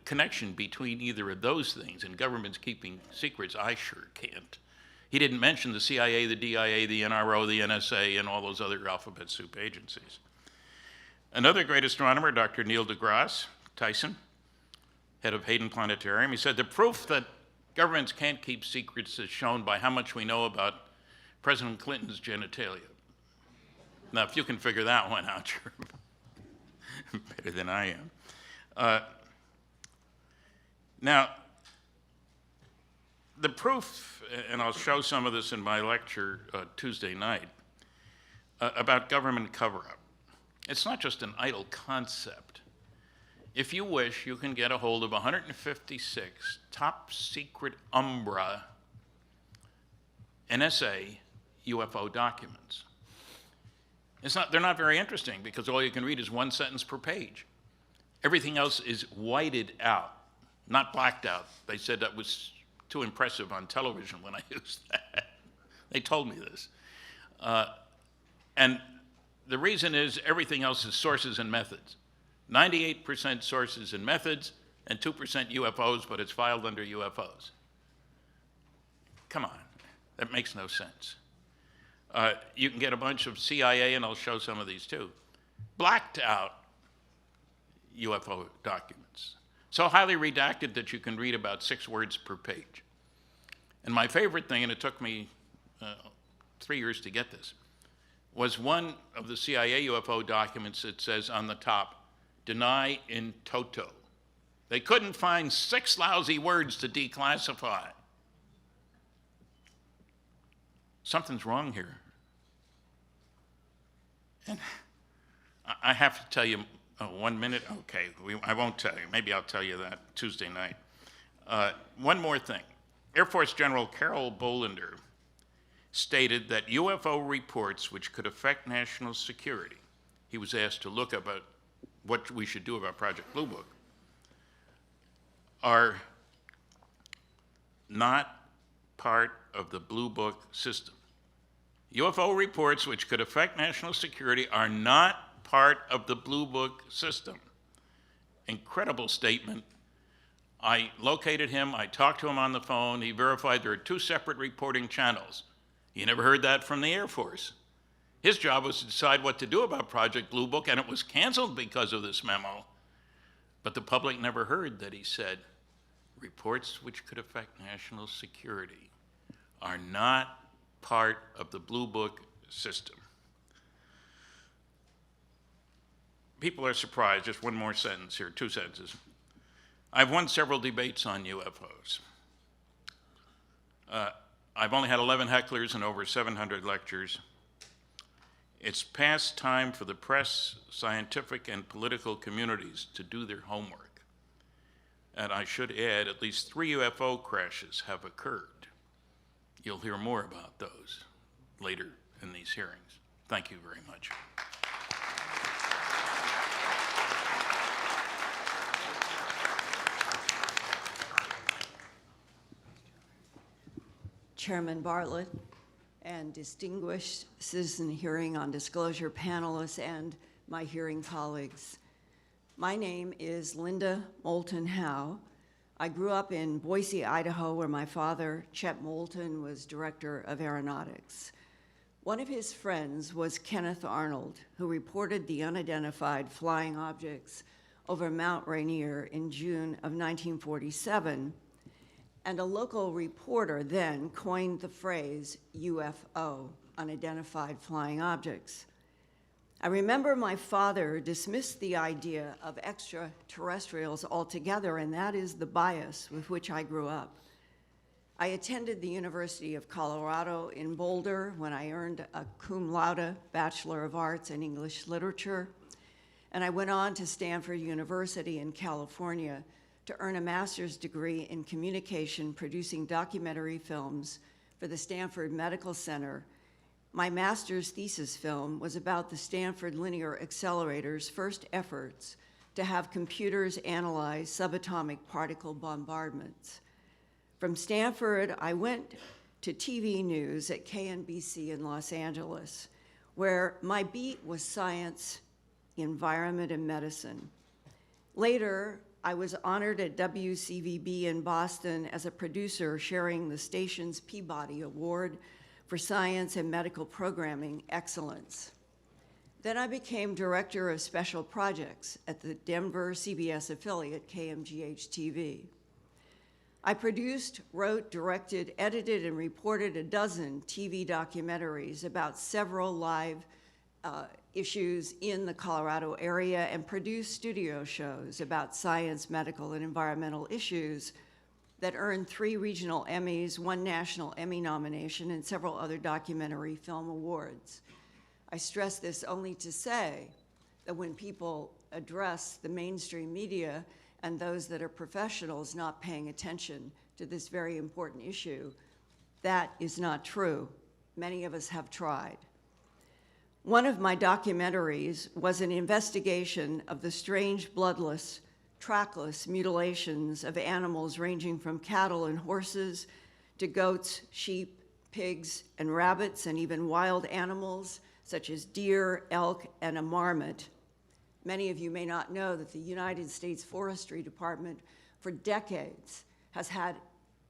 connection between either of those things and governments keeping secrets, I sure can't. He didn't mention the CIA, the DIA, the NRO, the NSA, and all those other alphabet soup agencies. Another great astronomer, Dr. Neil deGrasse Tyson, head of Hayden Planetarium, he said the proof that governments can't keep secrets is shown by how much we know about President Clinton's genitalia. Now, if you can figure that one out, you're better than I am. Now, the proof, and I'll show some of this in my lecture Tuesday night, about government cover-up. It's not just an idle concept. If you wish, you can get a hold of 156 top secret Umbra NSA UFO documents. They're not very interesting because all you can read is 1 sentence per page. Everything else is whited out, not blacked out. They said that was too impressive on television when I used that. They told me this. And the reason is everything else is sources and methods. 98% sources and methods and 2% UFOs, but it's filed under UFOs. Come on, that makes no sense. You can get a bunch of CIA, and I'll show some of these too, blacked out UFO documents. So highly redacted that you can read about 6 words per page. And my favorite thing, and it took me 3 years to get this, was one of the CIA UFO documents that says on the top, deny in toto. They couldn't find 6 lousy words to declassify. Something's wrong here. And I have to tell you, 1 minute? Okay, I won't tell you. Maybe I'll tell you that Tuesday night. One more thing. Air Force General Carol Bolender stated that UFO reports which could affect national security, he was asked to look about what we should do about Project Blue Book, are not part of the Blue Book system. UFO reports which could affect national security are not part of the Blue Book system. Incredible statement. I located him, I talked to him on the phone, he verified there are 2 separate reporting channels. You never heard that from the Air Force. His job was to decide what to do about Project Blue Book, and it was canceled because of this memo. But the public never heard that he said, reports which could affect national security are not part of the Blue Book system. People are surprised. Just one more sentence here, 2 sentences. I've won several debates on UFOs. I've only had 11 hecklers and over 700 lectures. It's past time for the press, scientific, and political communities to do their homework. And I should add, at least 3 UFO crashes have occurred. You'll hear more about those later in these hearings. Thank you very much. Chairman Bartlett and distinguished citizen hearing on disclosure panelists and my hearing colleagues. My name is Linda Moulton Howe. I grew up in Boise, Idaho, where my father, Chet Moulton, was director of aeronautics. One of his friends was Kenneth Arnold, who reported the unidentified flying objects over Mount Rainier in June of 1947, and a local reporter then coined the phrase UFO, unidentified flying objects. I remember my father dismissed the idea of extraterrestrials altogether, and that is the bias with which I grew up. I attended the University of Colorado in Boulder when I earned a cum laude Bachelor of Arts in English Literature, and I went on to Stanford University in California to earn a master's degree in communication, producing documentary films for the Stanford Medical Center. My master's thesis film was about the Stanford Linear Accelerator's first efforts to have computers analyze subatomic particle bombardments. From Stanford, I went to TV news at KNBC in Los Angeles, where my beat was science, environment, and medicine. Later, I was honored at WCVB in Boston as a producer, sharing the station's Peabody Award for Science and Medical Programming Excellence. Then I became Director of Special Projects at the Denver CBS affiliate, KMGH-TV. I produced, wrote, directed, edited, and reported a dozen TV documentaries about several live issues in the Colorado area, and produced studio shows about science, medical, and environmental issues that earned 3 regional Emmys, 1 national Emmy nomination, and several other documentary film awards. I stress this only to say that when people address the mainstream media and those that are professionals not paying attention to this very important issue, that is not true. Many of us have tried. One of my documentaries was an investigation of the strange bloodless, trackless mutilations of animals ranging from cattle and horses to goats, sheep, pigs, and rabbits, and even wild animals such as deer, elk, and a marmot. Many of you may not know that the United States Forestry Department for decades has had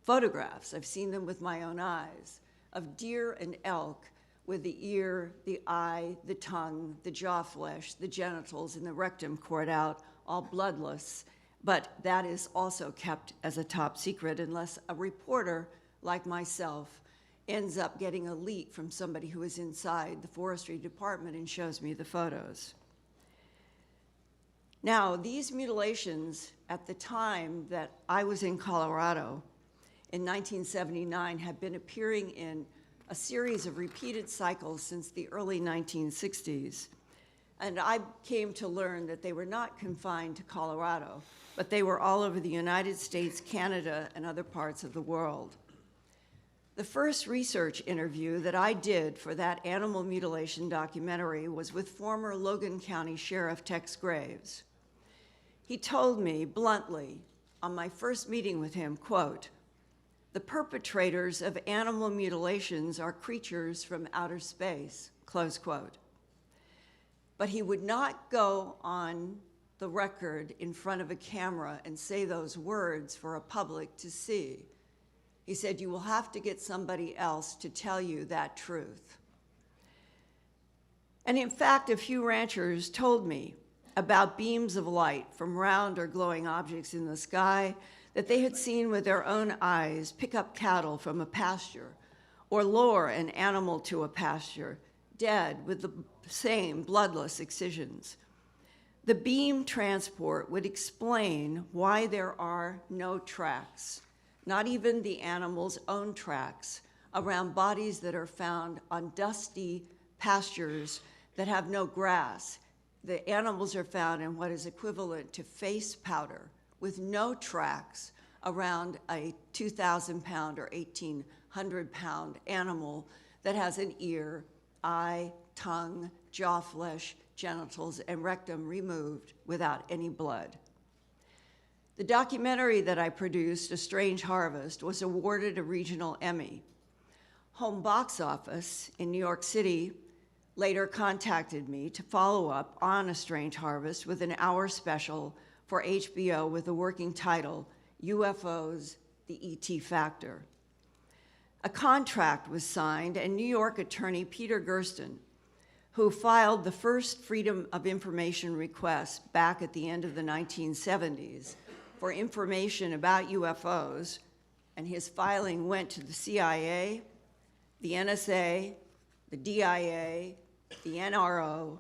photographs, I've seen them with my own eyes, of deer and elk with the ear, the eye, the tongue, the jaw flesh, the genitals, and the rectum cord out, all bloodless. But that is also kept as a top secret unless a reporter like myself ends up getting a leak from somebody who is inside the forestry department and shows me the photos. Now, these mutilations at the time that I was in Colorado in 1979 had been appearing in a series of repeated cycles since the early 1960s. And I came to learn that they were not confined to Colorado, but they were all over the United States, Canada, and other parts of the world. The first research interview that I did for that animal mutilation documentary was with former Logan County Sheriff Tex Graves. He told me bluntly on my first meeting with him, quote, "The perpetrators of animal mutilations are creatures from outer space," close quote. But he would not go on the record in front of a camera and say those words for a public to see. He said, "You will have to get somebody else to tell you that truth." And in fact, a few ranchers told me about beams of light from round or glowing objects in the sky that they had seen with their own eyes pick up cattle from a pasture or lure an animal to a pasture, dead with the same bloodless excisions. The beam transport would explain why there are no tracks, not even the animal's own tracks, around bodies that are found on dusty pastures that have no grass. The animals are found in what is equivalent to face powder with no tracks around a 2,000-pound or 1,800-pound animal that has an ear, eye, tongue, jaw flesh, genitals, and rectum removed without any blood. The documentary that I produced, A Strange Harvest, was awarded a regional Emmy. Home Box Office in New York City later contacted me to follow up on A Strange Harvest with an hour special for HBO with the working title, UFOs, the ET Factor. A contract was signed, and New York attorney Peter Gersten, who filed the first Freedom of Information request back at the end of the 1970s for information about UFOs, and his filing went to the CIA, the NSA, the DIA, the NRO,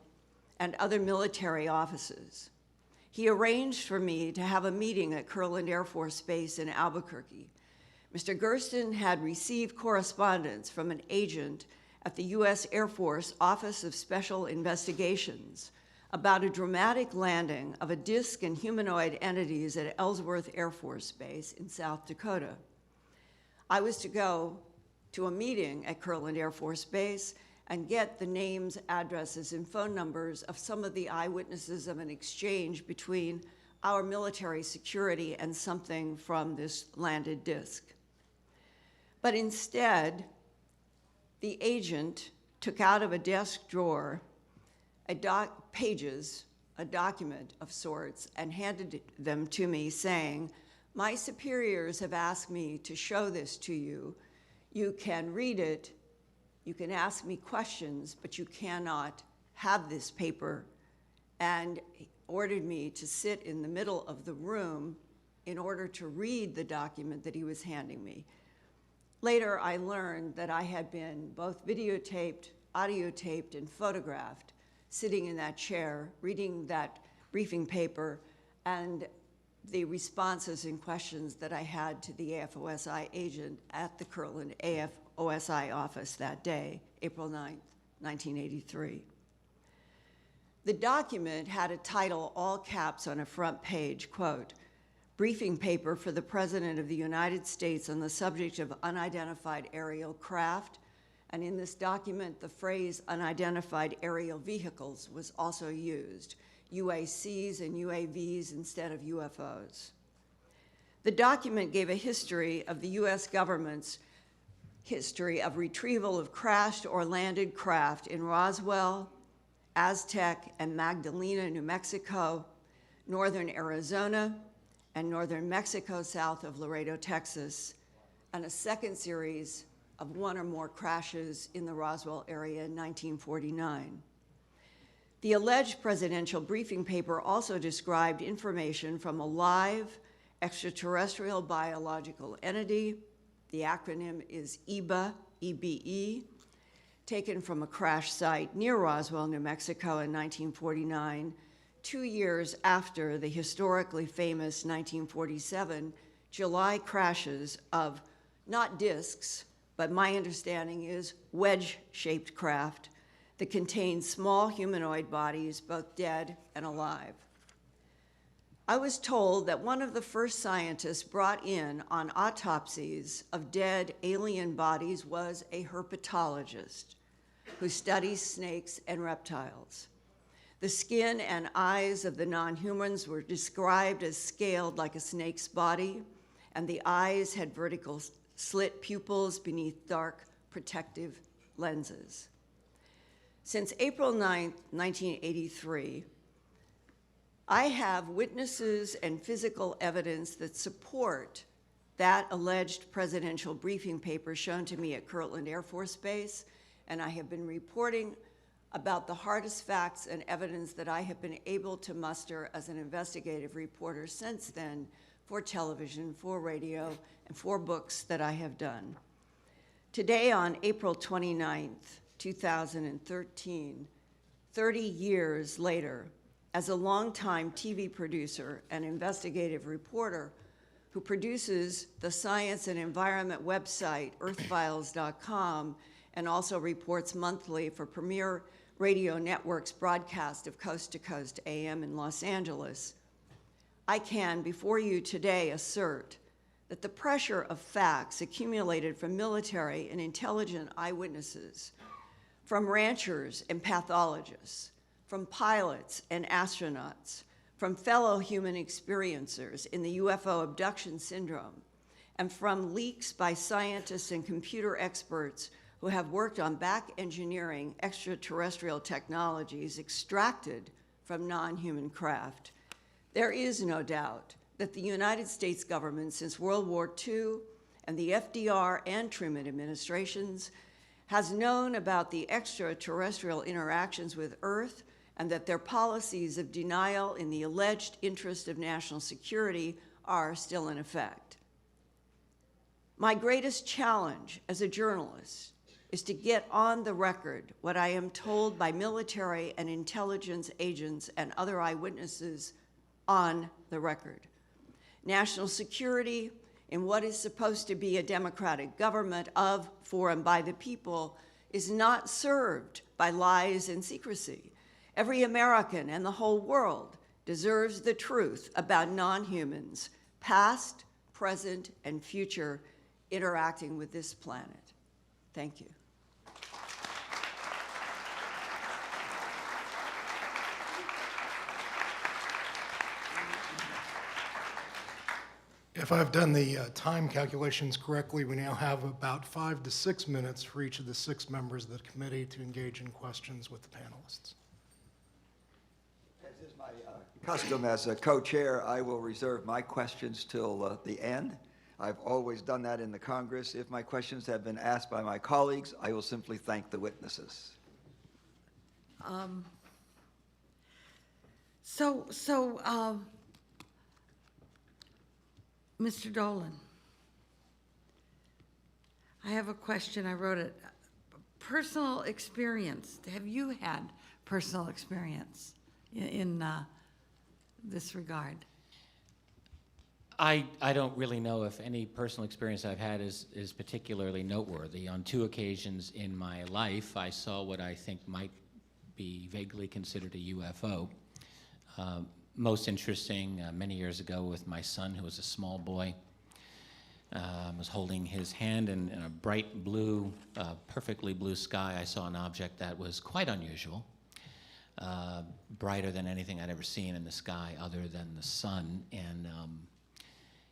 and other military offices. He arranged for me to have a meeting at Kirtland Air Force Base in Albuquerque. Mr. Gersten had received correspondence from an agent at the U.S. Air Force Office of Special Investigations about a dramatic landing of a disc and humanoid entities at Ellsworth Air Force Base in South Dakota. I was to go to a meeting at Kirtland Air Force Base and get the names, addresses, and phone numbers of some of the eyewitnesses of an exchange between our military security and something from this landed disc. But instead, the agent took out of a desk drawer a document of sorts, and handed them to me saying, "My superiors have asked me to show this to you. You can read it, you can ask me questions, but you cannot have this paper," and ordered me to sit in the middle of the room in order to read the document that he was handing me. Later, I learned that I had been both videotaped, audio taped, and photographed sitting in that chair, reading that briefing paper, and the responses and questions that I had to the AFOSI agent at the Kirtland AFOSI office that day, April 9th, 1983. The document had a title, all caps on a front page, quote, "Briefing paper for the President of the United States on the subject of unidentified aerial craft," and in this document, the phrase unidentified aerial vehicles was also used, UACs and UAVs instead of UFOs. The document gave a history of the US government's history of retrieval of crashed or landed craft in Roswell, Aztec, and Magdalena, New Mexico, northern Arizona, and northern Mexico south of Laredo, Texas, and a second series of one or more crashes in the Roswell area in 1949. The alleged presidential briefing paper also described information from a live extraterrestrial biological entity, the acronym is EBE, EBE, taken from a crash site near Roswell, New Mexico in 1949, 2 years after the historically famous 1947 July crashes of not discs, but my understanding is wedge-shaped craft that contained small humanoid bodies, both dead and alive. I was told that one of the first scientists brought in on autopsies of dead alien bodies was a herpetologist who studies snakes and reptiles. The skin and eyes of the non-humans were described as scaled like a snake's body, and the eyes had vertical slit pupils beneath dark protective lenses. Since April 9, 1983, I have witnesses and physical evidence that support that alleged presidential briefing paper shown to me at Kirtland Air Force Base, and I have been reporting about the hardest facts and evidence that I have been able to muster as an investigative reporter since then for television, for radio, and for books that I have done. Today, on April 29th, 2013, 30 years later, as a longtime TV producer and investigative reporter who produces the science and environment website, earthfiles.com, and also reports monthly for Premier Radio Network's broadcast of Coast to Coast AM in Los Angeles, I can, before you today, assert that the pressure of facts accumulated from military and intelligent eyewitnesses, from ranchers and pathologists, from pilots and astronauts, from fellow human experiencers in the UFO abduction syndrome, and from leaks by scientists and computer experts who have worked on back engineering extraterrestrial technologies extracted from non-human craft, there is no doubt that the United States government since World War II and the FDR and Truman administrations has known about the extraterrestrial interactions with Earth and that their policies of denial in the alleged interest of national security are still in effect. My greatest challenge as a journalist is to get on the record what I am told by military and intelligence agents and other eyewitnesses on the record. National security in what is supposed to be a democratic government of, for, and by the people is not served by lies and secrecy. Every American and the whole world deserves the truth about non-humans, past, present, and future, interacting with this planet. Thank you. If I've done the time calculations correctly, we now have about 5 to 6 minutes for each of the 6 members of the committee to engage in questions with the panelists. As is my custom as a co-chair, I will reserve my questions till the end. I've always done that in the Congress. If my questions have been asked by my colleagues, I will simply thank the witnesses. Mr. Dolan, I have a question. I wrote it. Personal experience. Have you had personal experience in this regard? I don't really know if any personal experience I've had is particularly noteworthy. On 2 occasions in my life, I saw what I think might be vaguely considered a UFO. Most interesting, many years ago with my son, who was a small boy, was holding his hand in a bright blue, perfectly blue sky. I saw an object that was quite unusual, brighter than anything I'd ever seen in the sky other than the sun. And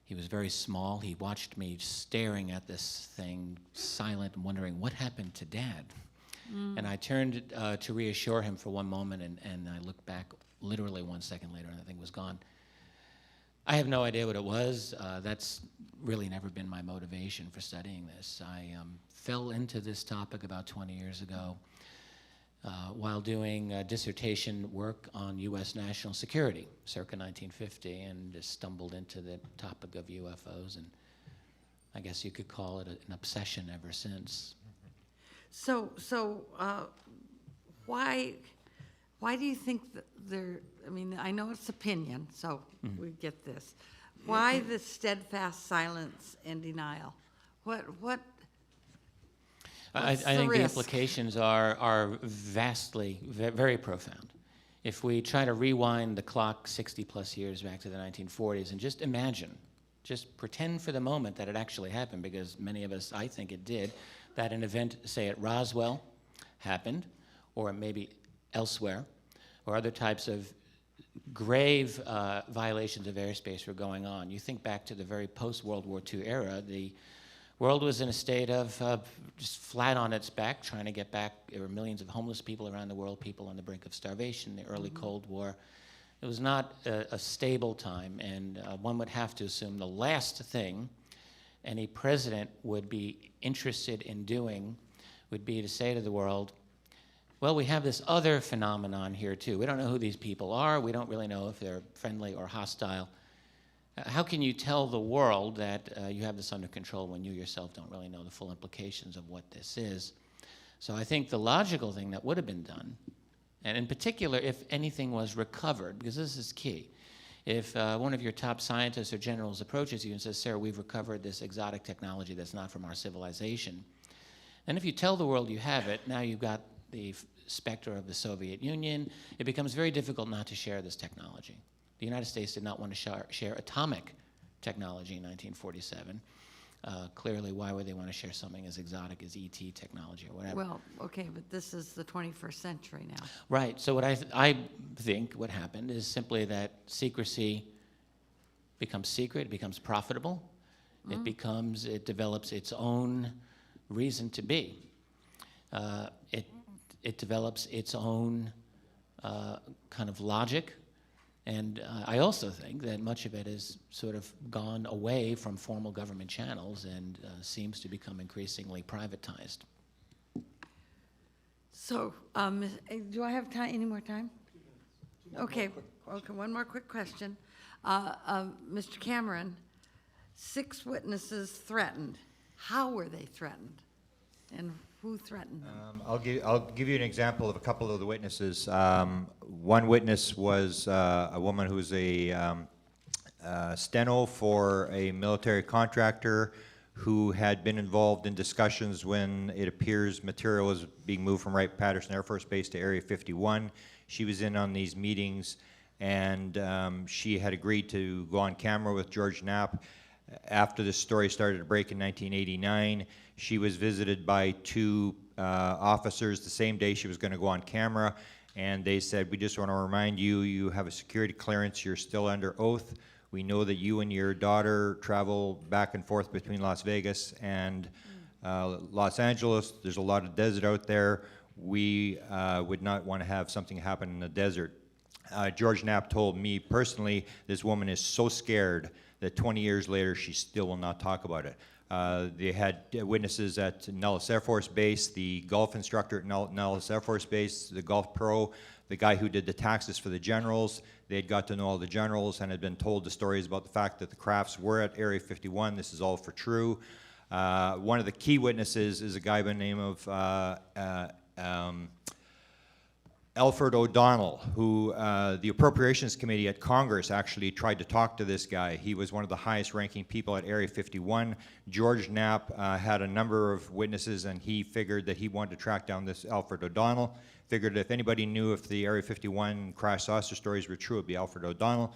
he was very small. He watched me staring at this thing, silent and wondering, what happened to Dad? And I turned to reassure him for one moment, and I looked back literally 1 second later, and the thing was gone. I have no idea what it was. That's really never been my motivation for studying this. I fell into this topic about 20 years ago while doing dissertation work on U.S. national security, circa 1950, and just stumbled into the topic of UFOs, and I guess you could call it an obsession ever since. So why do you think that I mean, I know it's opinion, so we get this. Why the steadfast silence and denial? What? I What's the think the risk? implications are vastly, very profound. If we try to rewind the clock 60 plus years back to the 1940s and just imagine, just pretend for the moment that it actually happened, because many of us, I think it did, that an event, say at Roswell, happened, or maybe elsewhere, or other types of grave violations of airspace were going on. You think back to the very post-World War II era, the world was in a state of just flat on its back, trying to get back. There were millions of homeless people around the world, people on the brink of starvation, the early Cold War. It was not a stable time, and one would have to assume the last thing any president would be interested in doing would be to say to the world, well, we have this other phenomenon here too. We don't know who these people are. We don't really know if they're friendly or hostile. How can you tell the world that you have this under control when you yourself don't really know the full implications of what this is? So I think the logical thing that would have been done, and in particular if anything was recovered, because this is key. If one of your top scientists or generals approaches you and says, sir, we've recovered this exotic technology that's not from our civilization, and if you tell the world you have it, now you've got the specter of the Soviet Union, it becomes very difficult not to share this technology. The United States did not want to share atomic technology in 1947. Clearly, why would they want to share something as exotic as ET technology or whatever? Well, okay, but this is the 21st century now. Right. So what I think what happened is simply that secrecy becomes secret, it becomes profitable, it develops its own reason to be. It develops its own kind of logic. And I also think that much of it has sort of gone away from formal government channels and seems to become increasingly privatized. So, do I have time, any more time? Okay, okay, one more quick question. Mr. Cameron, 6 witnesses threatened. How were they threatened? And who threatened them? I'll give you an example of a couple of the witnesses. One witness was a woman who's a steno for a military contractor who had been involved in discussions when it appears material was being moved from Wright-Patterson Air Force Base to Area 51. She was in on these meetings, and she had agreed to go on camera with George Knapp. After this story started to break in 1989, she was visited by 2 officers the same day she was going to go on camera, and they said, we just want to remind you, you have a security clearance, you're still under oath. We know that you and your daughter travel back and forth between Las Vegas and Los Angeles. There's a lot of desert out there. We would not want to have something happen in the desert. George Knapp told me personally, this woman is so scared that 20 years later she still will not talk about it. They had witnesses at Nellis Air Force Base, the golf instructor at Nellis Air Force Base, the golf pro, the guy who did the taxes for the generals. They had got to know all the generals and had been told the stories about the fact that the crafts were at Area 51. This is all for true. One of the key witnesses is a guy by the name of Alfred O'Donnell, who the Appropriations Committee at Congress actually tried to talk to this guy. He was one of the highest ranking people at Area 51. George Knapp had a number of witnesses, and he figured that he wanted to track down this Alfred O'Donnell. Figured if anybody knew if the Area 51 crash saucer stories were true, it'd be Alfred O'Donnell.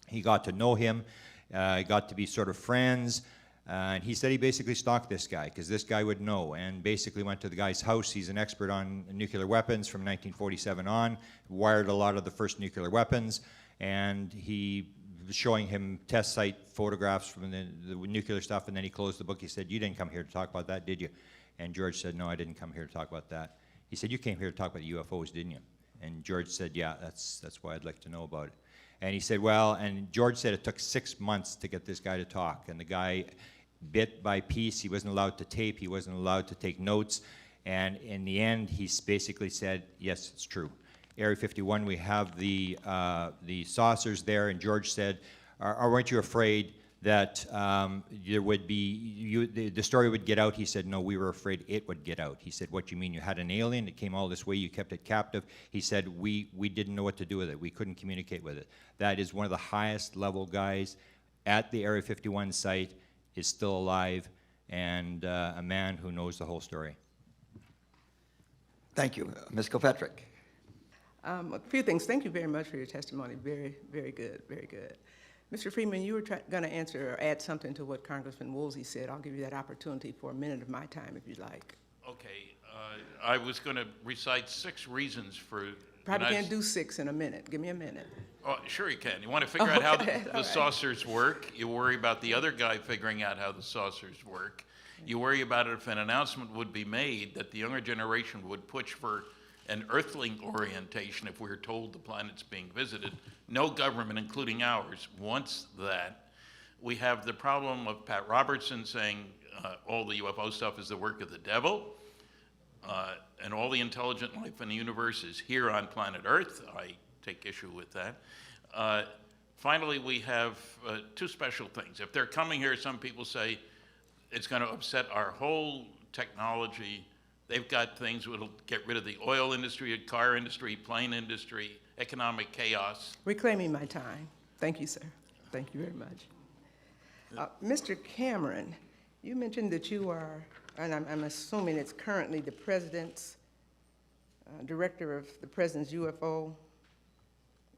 He got to know him, got to be sort of friends. And he said he basically stalked this guy because this guy would know, and basically went to the guy's house. He's an expert on nuclear weapons from 1947 on, wired a lot of the first nuclear weapons, and he was showing him test site photographs from the nuclear stuff, and then he closed the book. He said, you didn't come here to talk about that, did you? And George said, no, I didn't come here to talk about that. He said, you came here to talk about UFOs, didn't you? And George said, yeah, that's why I'd like to know about it. And he said, well, and George said it took 6 months to get this guy to talk, and the guy, bit by piece, he wasn't allowed to tape, he wasn't allowed to take notes, and in the end, he basically said, yes, it's true. Area 51, we have the saucers there, and George said, weren't you afraid that there would be, the story would get out? He said, no, we were afraid it would get out. He said, what do you mean? You had an alien that came all this way, you kept it captive? He said, we didn't know what to do with it. We couldn't communicate with it. That is one of the highest level guys at the Area 51 site, is still alive, and a man who knows the whole story. Thank you. Ms. Kilpatrick. A few things. Thank you very much for your testimony. Very, very good, very good. Mr. Freeman, you were going to answer or add something to what Congressman Woolsey said. I'll give you that opportunity for a minute of my time if you'd like. Okay, I was going to recite 6 reasons for... Probably can't do 6 in a minute. Give me a minute. Oh, sure you can. You want to figure out how the saucers work. You worry about the other guy figuring out how the saucers work. You worry about it if an announcement would be made that the younger generation would push for an earthling orientation if we're told the planet's being visited. No government, including ours, wants that. We have the problem of Pat Robertson saying all the UFO stuff is the work of the devil. And all the intelligent life in the universe is here on planet Earth. I take issue with that. Finally, we have 2 special things. If they're coming here, some people say it's going to upset our whole technology. They've got things that will get rid of the oil industry, car industry, plane industry, economic chaos. Reclaiming my time. Thank you, sir. Thank you very much. Mr. Cameron, you mentioned that you are, and I'm assuming it's currently the President's director of the President's UFO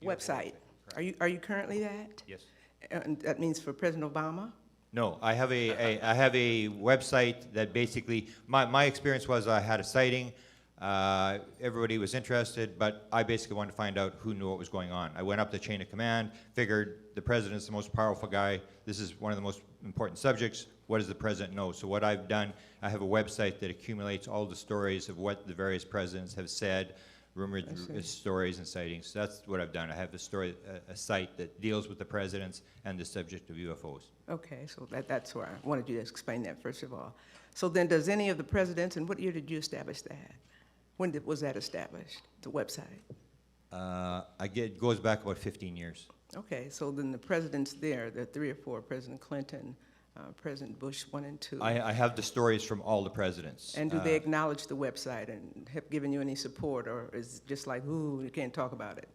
website. Are you currently that? Yes. And that means for President Obama? No, I have a website that basically, my experience was I had a sighting, everybody was interested, but I basically wanted to find out who knew what was going on. I went up the chain of command, figured the president's the most powerful guy, this is one of the most important subjects, what does the president know? So what I've done, I have a website that accumulates all the stories of what the various presidents have said, rumored stories and sightings. That's what I've done. I have a site that deals with the presidents and the subject of UFOs. Okay, so that's where I wanted you to explain that, first of all. So then, does any of the presidents, and what year did you establish that? When was that established, the website? It goes back about 15 years. Okay, so then the presidents there, the 3 or 4, President Clinton, President Bush 1 and 2. I have the stories from all the presidents. And do they acknowledge the website and have given you any support, or is it just like, ooh, you can't talk about it?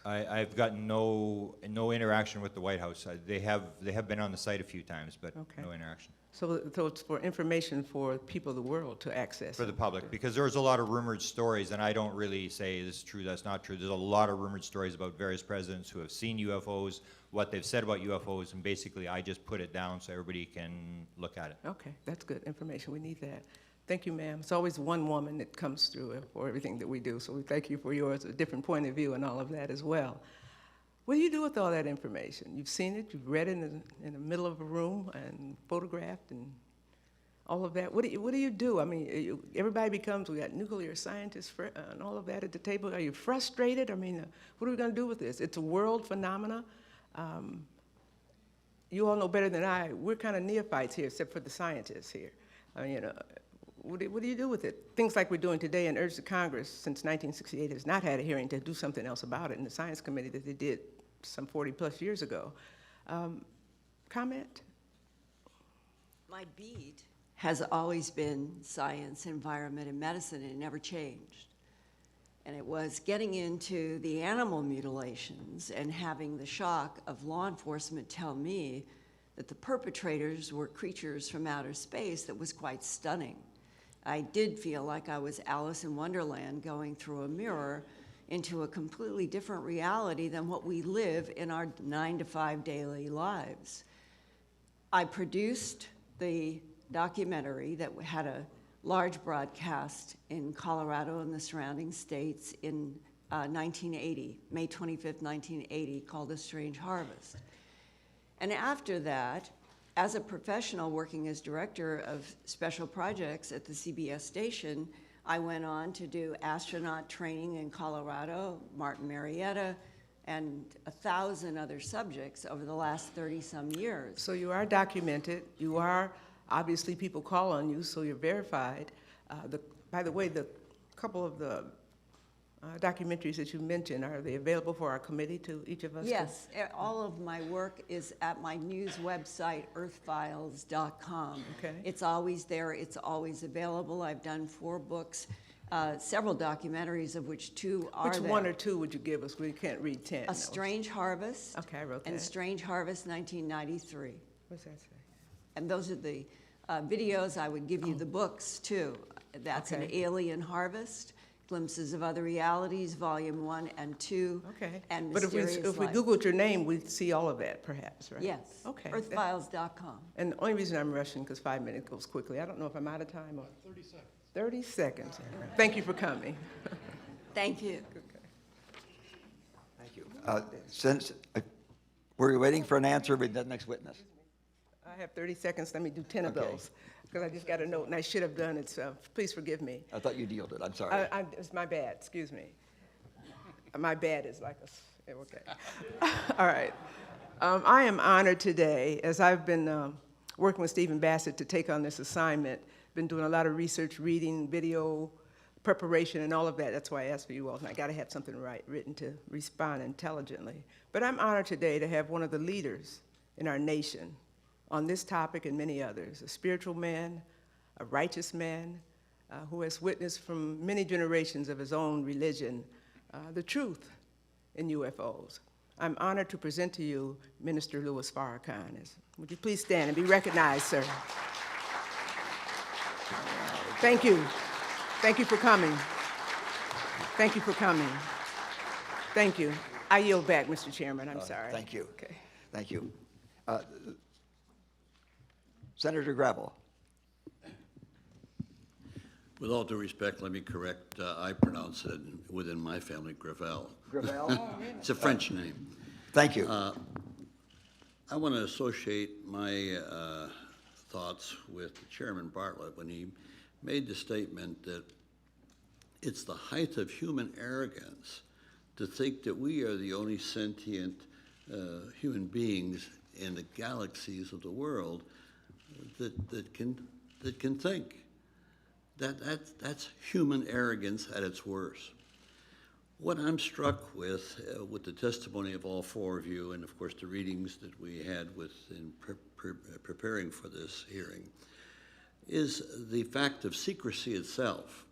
I've gotten no interaction with the White House. They have been on the site a few times, but Okay. no interaction. So it's for information for people of the world to access. For the public, because there's a lot of rumored stories, and I don't really say this is true, that's not true. There's a lot of rumored stories about various presidents who have seen UFOs, what they've said about UFOs, and basically I just put it down so everybody can look at it. Okay, that's good information. We need that. Thank you, ma'am. It's always one woman that comes through for everything that we do, so we thank you for yours, a different point of view and all of that as well. What do you do with all that information? You've seen it, you've read it in the middle of a room and photographed and all of that. What do you do? I mean, everybody becomes, we got nuclear scientists and all of that at the table. Are you frustrated? I mean, what are we going to do with this? It's a world phenomena. You all know better than I. We're kind of neophytes here, except for the scientists here. What do you do with it? Things like we're doing today, and urge the Congress, since 1968, has not had a hearing to do something else about it in the Science Committee that they did some 40-plus years ago. Comment? My beat has always been science, environment, and medicine, and it never changed. And it was getting into the animal mutilations and having the shock of law enforcement tell me that the perpetrators were creatures from outer space that was quite stunning. I did feel like I was Alice in Wonderland going through a mirror into a completely different reality than what we live in our 9-to-5 daily lives. I produced the documentary that had a large broadcast in Colorado and the surrounding states in 1980, May 25th, 1980, called A Strange Harvest. And after that, as a professional working as director of special projects at the CBS station, I went on to do astronaut training in Colorado, Martin Marietta, and 1,000 other subjects over the last 30-some years. So you are documented. You are, obviously, people call on you, so you're verified. By the way, the couple of the documentaries that you mentioned, are they available for our committee, to each of us? Yes, all of my work is at my news website, earthfiles.com. Okay. It's always there, it's always available. I've done 4 books, several documentaries, of which 2 are Which there. 1 or 2 would you give us? We can't read 10. A Strange Harvest. Okay, I wrote that. And Strange Harvest 1993. What's that say? And those are the videos. I would give you the books, too. That's An Okay. Alien Harvest, Glimpses of Other Realities, Volume 1 and 2. Okay. And But Mysterious if we Life. Googled your name, we'd see all of that, perhaps, right? Yes. Okay. Earthfiles.com. And the only reason I'm rushing, because 5 minutes goes quickly, I don't know if I'm out of time or. 30 seconds. 30 seconds. Thank you for coming. Thank you. Thank you. We're waiting for an answer with the next witness. I have 30 seconds. Let me do 10 of Okay. those, because I just got a note, and I should have done it, so please forgive me. I thought you'd yielded, I'm sorry. It's my bad, excuse me. My bad is like okay. All right. I am honored today, as I've been working with Stephen Bassett to take on this assignment, been doing a lot of research, reading, video preparation, and all of that. That's why I asked for you all, and I got to have something written to respond intelligently. But I'm honored today to have one of the leaders in our nation on this topic and many others, a spiritual man, a righteous man, who has witnessed from many generations of his own religion the truth in UFOs. I'm honored to present to you Minister Louis Farrakhan. Would you please stand and be recognized, sir? Thank you. Thank you for coming. Thank you for coming. Thank you. I yield back, Mr. Chairman. I'm sorry. Thank you. Okay. Thank you. Senator Gravel. With all due respect, let me correct, I pronounce it within my family, Gravel. Gravel? It's a French name. Thank you. I want to associate my thoughts with Chairman Bartlett when he made the statement that it's the height of human arrogance to think that we are the only sentient human beings in the galaxies of the world that can think. That's human arrogance at its worst. What I'm struck with the testimony of all four of you, and of course the readings that we had in preparing for this hearing, is the fact of secrecy itself.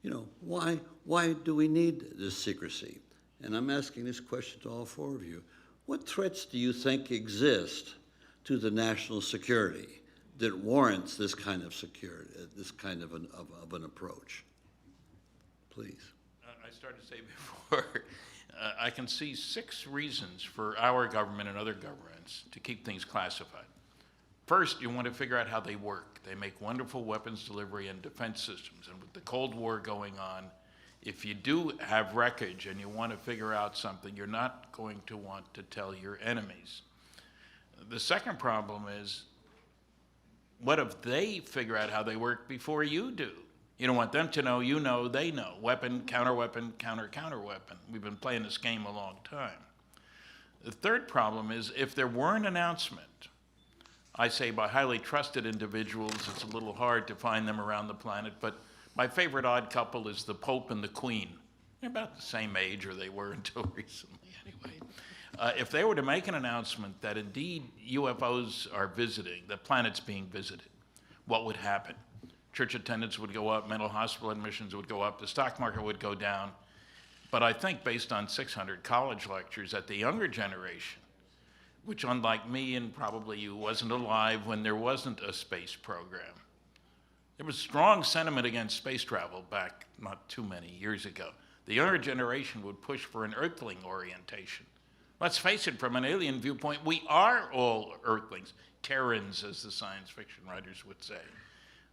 You know, why do we need this secrecy? And I'm asking this question to all four of you. What threats do you think exist to the national security that warrants this kind of security, this kind of an approach? Please. I started to say before, I can see 6 reasons for our government and other governments to keep things classified. First, you want to figure out how they work. They make wonderful weapons delivery and defense systems. And with the Cold War going on, if you do have wreckage and you want to figure out something, you're not going to want to tell your enemies. The second problem is, what if they figure out how they work before you do? You don't want them to know, you know, they know. Weapon, counter-weapon, counter-counter-weapon. We've been playing this game a long time. The third problem is, if there were an announcement, I say by highly trusted individuals, it's a little hard to find them around the planet, but my favorite odd couple is the Pope and the Queen. They're about the same age, or they were until recently anyway. If they were to make an announcement that indeed UFOs are visiting, the planet's being visited, what would happen? Church attendance would go up, mental hospital admissions would go up, the stock market would go down. But I think based on 600 college lectures that the younger generation, which unlike me and probably you wasn't alive when there wasn't a space program, there was strong sentiment against space travel back not too many years ago. The younger generation would push for an Earthling orientation. Let's face it, from an alien viewpoint, we are all Earthlings, Terrans, as the science fiction writers would say.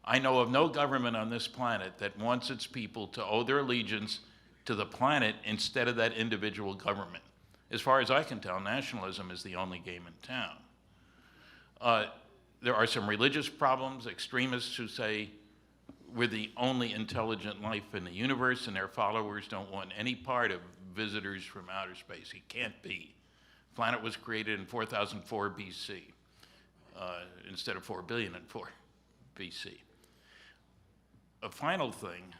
I know of no government on this planet that wants its people to owe their allegiance to the planet instead of that individual government. As far as I can tell, nationalism is the only game in town. There are some religious problems, extremists who say we're the only intelligent life in the universe and their followers don't want any part of visitors from outer space. It can't be. The planet was created in 4004 BC instead of 4 billion in 4 BC. A final thing,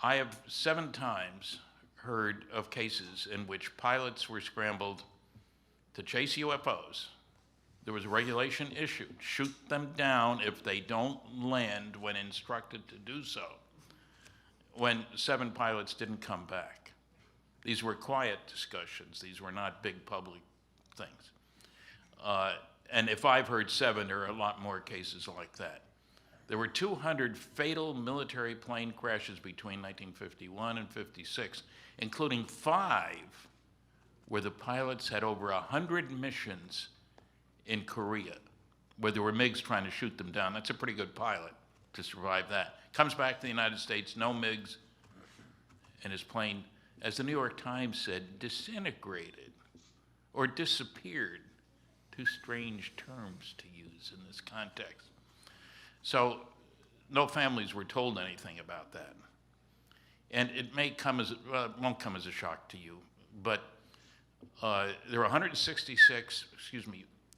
I have 7 times heard of cases in which pilots were scrambled to chase UFOs. There was a regulation issued, shoot them down if they don't land when instructed to do so, when 7 pilots didn't come back. These were quiet discussions. These were not big public things. And if I've heard 7, there are a lot more cases like that. There were 200 fatal military plane crashes between 1951 and 56, including 5 where the pilots had over 100 missions in Korea, where there were MiGs trying to shoot them down. That's a pretty good pilot to survive that. Comes back to the United States, no MiGs, and his plane, as the New York Times said, disintegrated or disappeared. 2 strange terms to use in this context. So no families were told anything about that. And it may come as, well, it won't come as a shock to you, but there were 166,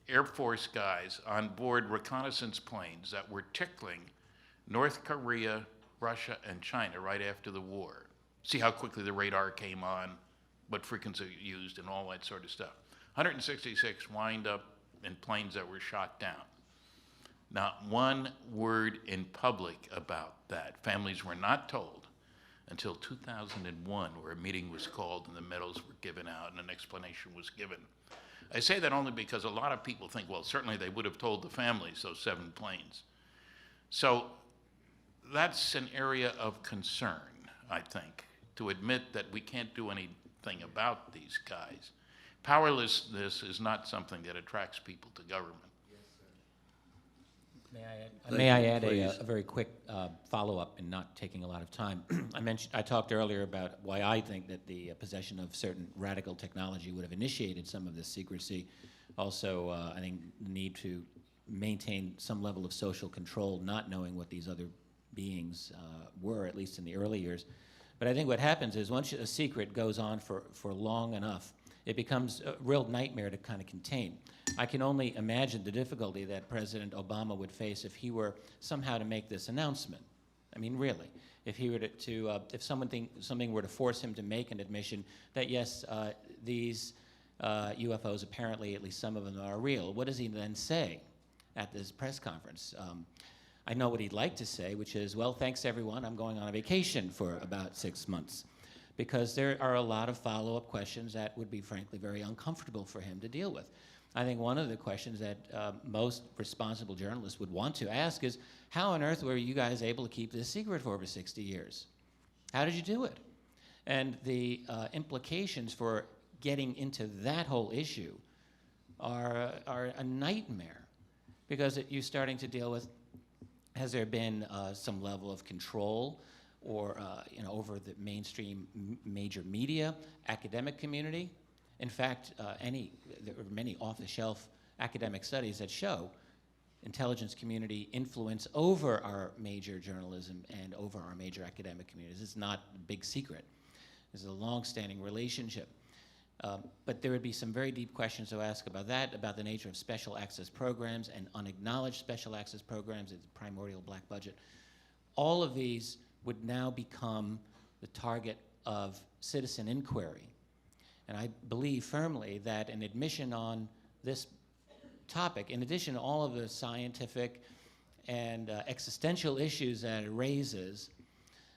Air Force guys on board reconnaissance planes that were tickling North Korea, Russia, and China right after the war. See how quickly the radar came on, what frequency used, and all that sort of stuff. 166 wind up in planes that were shot down. Not one word in public about that. Families were not told until 2001, where a meeting was called and the medals were given out and an explanation was given. I say that only because a lot of people think, well, certainly they would have told the families, those 7 planes. So that's an area of concern, I think, to admit that we can't do anything about these guys. Powerlessness is not something that attracts people to government. May I add a very quick follow-up, and not taking a lot of time? I talked earlier about why I think that the possession of certain radical technology would have initiated some of this secrecy. Also, I think the need to maintain some level of social control, not knowing what these other beings were, at least in the early years. But I think what happens is once a secret goes on for long enough, it becomes a real nightmare to kind of contain. I can only imagine the difficulty that President Obama would face if he were somehow to make this announcement. I mean, really, if he were if something were to force him to make an admission that yes, these UFOs apparently, at least some of them, are real. What does he then say at this press conference? I know what he'd like to say, which is, well, thanks everyone, I'm going on a vacation for about 6 months. Because there are a lot of follow-up questions that would be, frankly, very uncomfortable for him to deal with. I think one of the questions that most responsible journalists would want to ask is, how on earth were you guys able to keep this secret for over 60 years? How did you do it? And the implications for getting into that whole issue are a nightmare, because you're starting to deal with, has there been some level of control or over the mainstream major media, academic community? In fact, there are many off-the-shelf academic studies that show intelligence community influence over our major journalism and over our major academic communities. It's not a big secret. There's a long-standing relationship. But there would be some very deep questions to ask about that, about the nature of special access programs and unacknowledged special access programs, the primordial black budget. All of these would now become the target of citizen inquiry. And I believe firmly that an admission on this topic, in addition to all of the scientific and existential issues that it raises,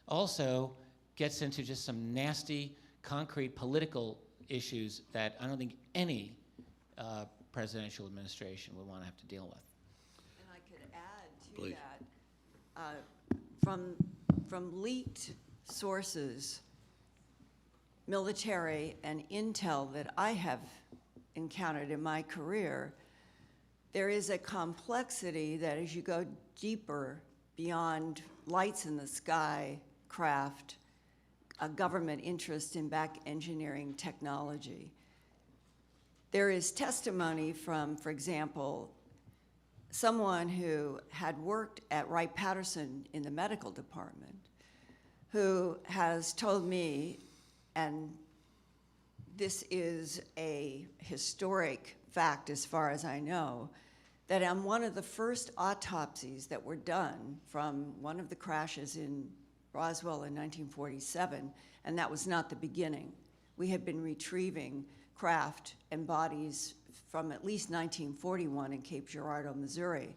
also gets into just some nasty, concrete political issues that I don't think any presidential administration would want to have to deal with. And I could add to Please. that, from leaked sources, military and intel that I have encountered in my career, there is a complexity that as you go deeper beyond lights in the sky craft, a government interest in back engineering technology. There is testimony from, for example, someone who had worked at Wright-Patterson in the medical department, who has told me, and this is a historic fact as far as I know, that on one of the first autopsies that were done from one of the crashes in Roswell in 1947, and that was not the beginning. We had been retrieving craft and bodies from at least 1941 in Cape Girardeau, Missouri.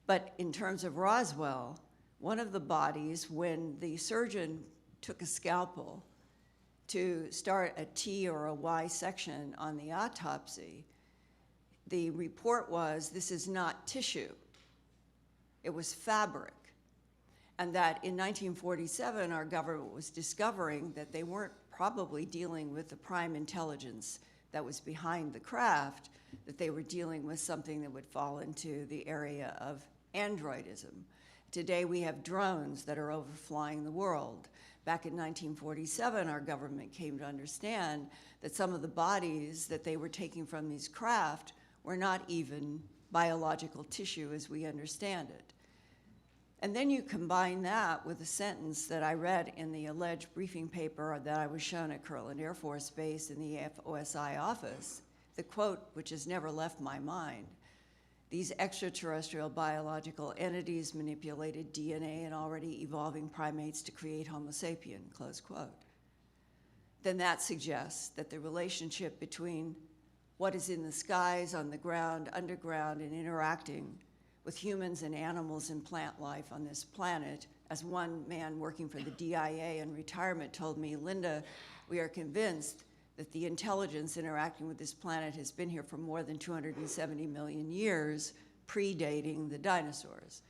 But in terms of Roswell, one of the bodies, when the surgeon took a scalpel to start a T or a Y section on the autopsy, the report was, this is not tissue, it was fabric. And that in 1947, our government was discovering that they weren't probably dealing with the prime intelligence that was behind the craft, that they were dealing with something that would fall into the area of androidism. Today, we have drones that are overflying the world. Back in 1947, our government came to understand that some of the bodies that they were taking from these craft were not even biological tissue as we understand it. And then you combine that with a sentence that I read in the alleged briefing paper that I was shown at Kirtland Air Force Base in the FOSI office, the quote, which has never left my mind: "These extraterrestrial biological entities manipulated DNA in already evolving primates to create Homo sapien," close quote. Then that suggests that the relationship between what is in the skies, on the ground, underground, and interacting with humans and animals and plant life on this planet, as one man working for the DIA in retirement told me, "Linda, we are convinced that the intelligence interacting with this planet has been here for more than 270 million years, predating the dinosaurs."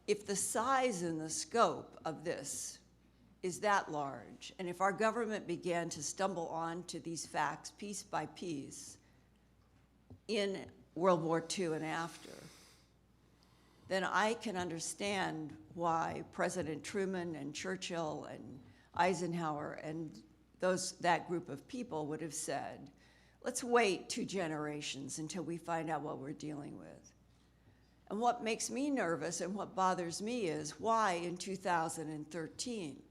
If the size and the scope of this is that large, and if our government began to stumble onto these facts piece by piece in World War II and after, then I can understand why President Truman and Churchill and Eisenhower and that group of people would have said, let's wait 2 generations until we find out what we're dealing with. And what makes me nervous and what bothers me is why in 2013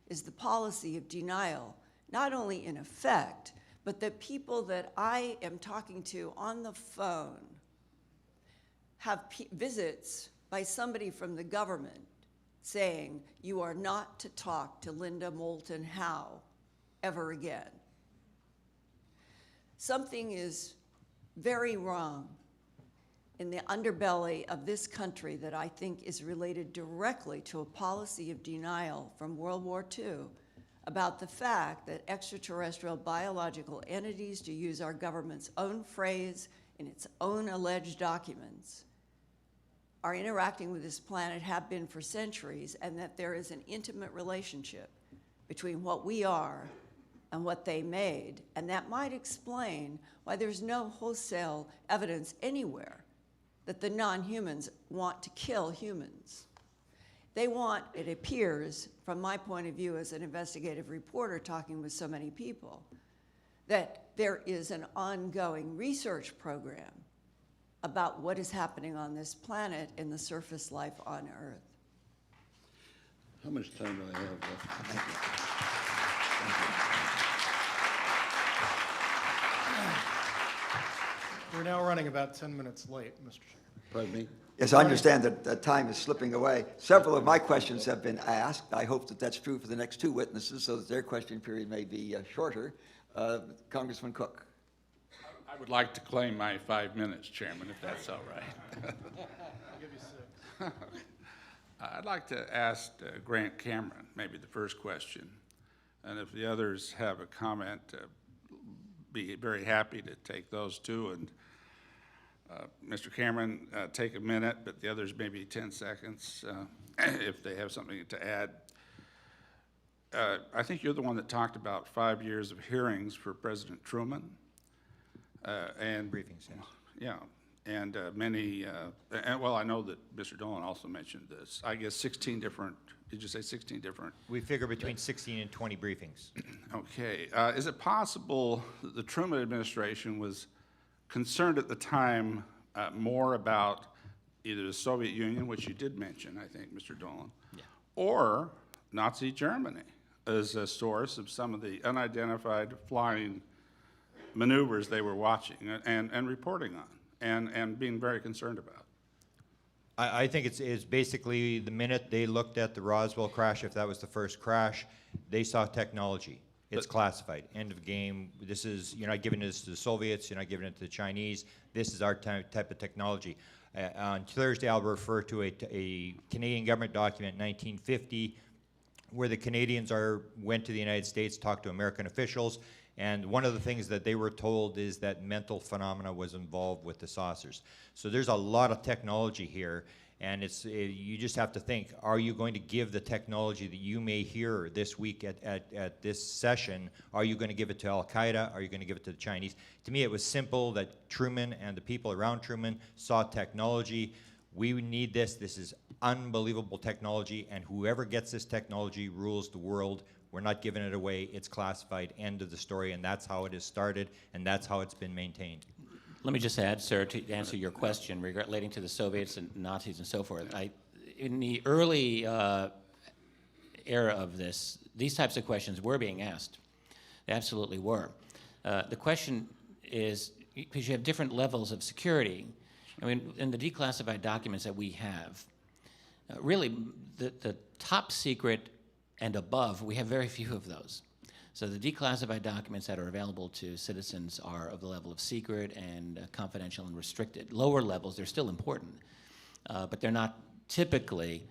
is the policy of denial not only in effect, but the people that I am talking to on the phone have visits by somebody from the government saying, you are not to talk to Linda Moulton Howe ever again. Something is very wrong in the underbelly of this country that I think is related directly to a policy of denial from World War II about the fact that extraterrestrial biological entities, to use our government's own phrase in its own alleged documents, are interacting with this planet, have been for centuries, and that there is an intimate relationship between what we are and what they made. And that might explain why there's no wholesale evidence anywhere that the non-humans want to kill humans. They want, it appears, from my point of view as an investigative reporter talking with so many people, that there is an ongoing research program about what is happening on this planet and the surface life on Earth. How much time do I have left? Thank you. We're now running about 10 minutes late, Mr. Chairman. Pardon me? Yes, I understand that time is slipping away. Several of my questions have been asked. I hope that that's true for the next two witnesses so that their question period may be shorter. Congressman Cook. I would like to claim my 5 minutes, Chairman, if that's all right. I'll give you 6. I'd like to ask Grant Cameron, maybe the first question, and if the others have a comment, be very happy to take those too. And Mr. Cameron, take a minute, but the others maybe 10 seconds if they have something to add. I think you're the one that talked about 5 years of hearings for President Truman. And Briefings, yes. yeah, and many, and well, I know that Mr. Dolan also mentioned this. I guess 16 different, did you say 16 different? We figure between 16 and 20 briefings. Okay, is it possible that the Truman administration was concerned at the time more about either the Soviet Union, which you did mention, I think, Mr. Dolan, Yeah. or Nazi Germany as a source of some of the unidentified flying maneuvers they were watching and reporting on and being very concerned about? I think it's basically the minute they looked at the Roswell crash, if that was the first crash, they saw technology. It's classified. End of game. This is, you're not giving this to the Soviets, you're not giving it to the Chinese. This is our type of technology. On Thursday, I'll refer to a Canadian government document, 1950, where the Canadians went to the United States, talked to American officials, and one of the things that they were told is that mental phenomena was involved with the saucers. So there's a lot of technology here, and you just have to think, are you going to give the technology that you may hear this week at this session, are you going to give it to Al-Qaeda, are you going to give it to the Chinese? To me, it was simple that Truman and the people around Truman saw technology. We need this. This is unbelievable technology, and whoever gets this technology rules the world. We're not giving it away. It's classified. End of the story, and that's how it has started, and that's how it's been maintained. Let me just add, sir, to answer your question relating to the Soviets and Nazis and so forth. In the early era of this, these types of questions were being asked. They absolutely were. The question is, because you have different levels of security, I mean, in the declassified documents that we have, really the top secret and above, we have very few of those. So the declassified documents that are available to citizens are of the level of secret and confidential and restricted. Lower levels, they're still important, but they're not typically,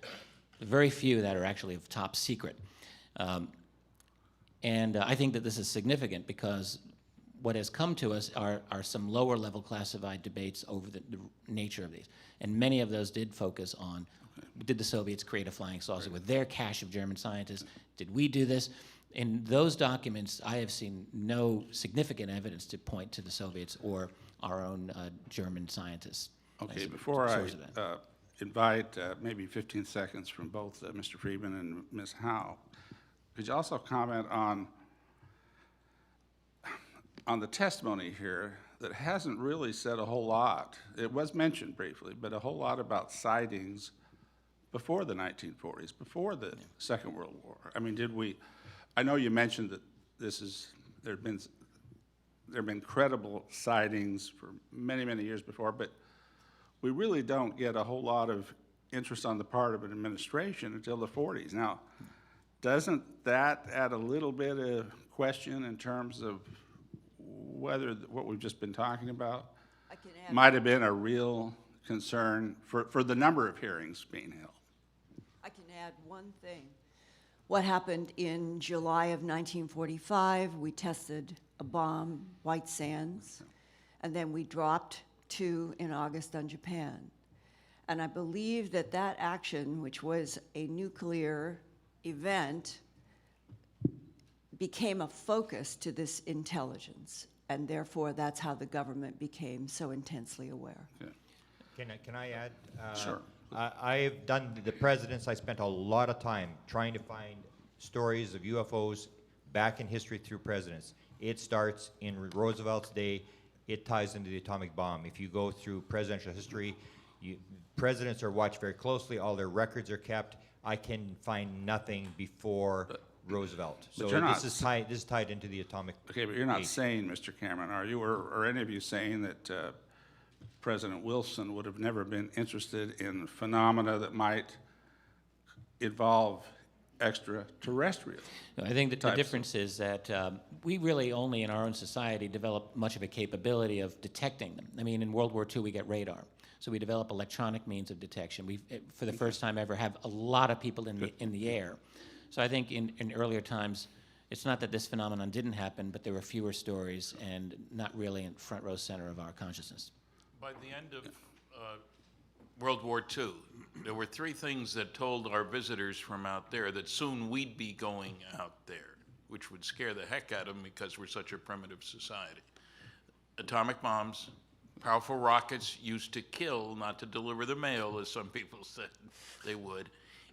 very few that are actually of top secret. And I think that this is significant because what has come to us are some lower level classified debates over the nature of these. And many of those did focus on, did the Soviets create a flying saucer with their cache of German scientists? Did we do this? In those documents, I have seen no significant evidence to point to the Soviets or our own German scientists. Okay, before I invite maybe 15 seconds from both Mr. Friedman and Ms. Howe, could you also comment on the testimony here that hasn't really said a whole lot. It was mentioned briefly, but a whole lot about sightings before the 1940s, before the Second World War. I mean, I know you mentioned that there have been credible sightings for many, many years before, but we really don't get a whole lot of interest on the part of an administration until the 40s. Now, doesn't that add a little bit of question in terms of whether what we've just been talking about might have been a real concern for the number of hearings being held? I can add one thing. What happened in July of 1945, we tested a bomb, White Sands, and then we dropped 2 in August on Japan. And I believe that that action, which was a nuclear event, became a focus to this intelligence. And therefore, that's how the government became so intensely aware. Can I add? Sure. I've done the presidents. I spent a lot of time trying to find stories of UFOs back in history through presidents. It starts in Roosevelt's day. It ties into the atomic bomb. If you go through presidential history, presidents are watched very closely. All their records are kept. I can find nothing before Roosevelt. So this is tied into the atomic. Okay, but you're not age. saying, Mr. Cameron, are you, or any of you saying that President Wilson would have never been interested in phenomena that might involve extraterrestrial? I think that the difference is that we really only in our own society develop much of a capability of detecting them. I mean, in World War II, we get radar. So we develop electronic means of detection. We, for the first time ever, have a lot of people in the air. So I think in earlier times, it's not that this phenomenon didn't happen, but there were fewer stories and not really in front row center of our consciousness. By the end of World War II, there were 3 things that told our visitors from out there that soon we'd be going out there, which would scare the heck out of them because we're such a primitive society. Atomic bombs, powerful rockets used to kill, not to deliver the mail, as some people said they would,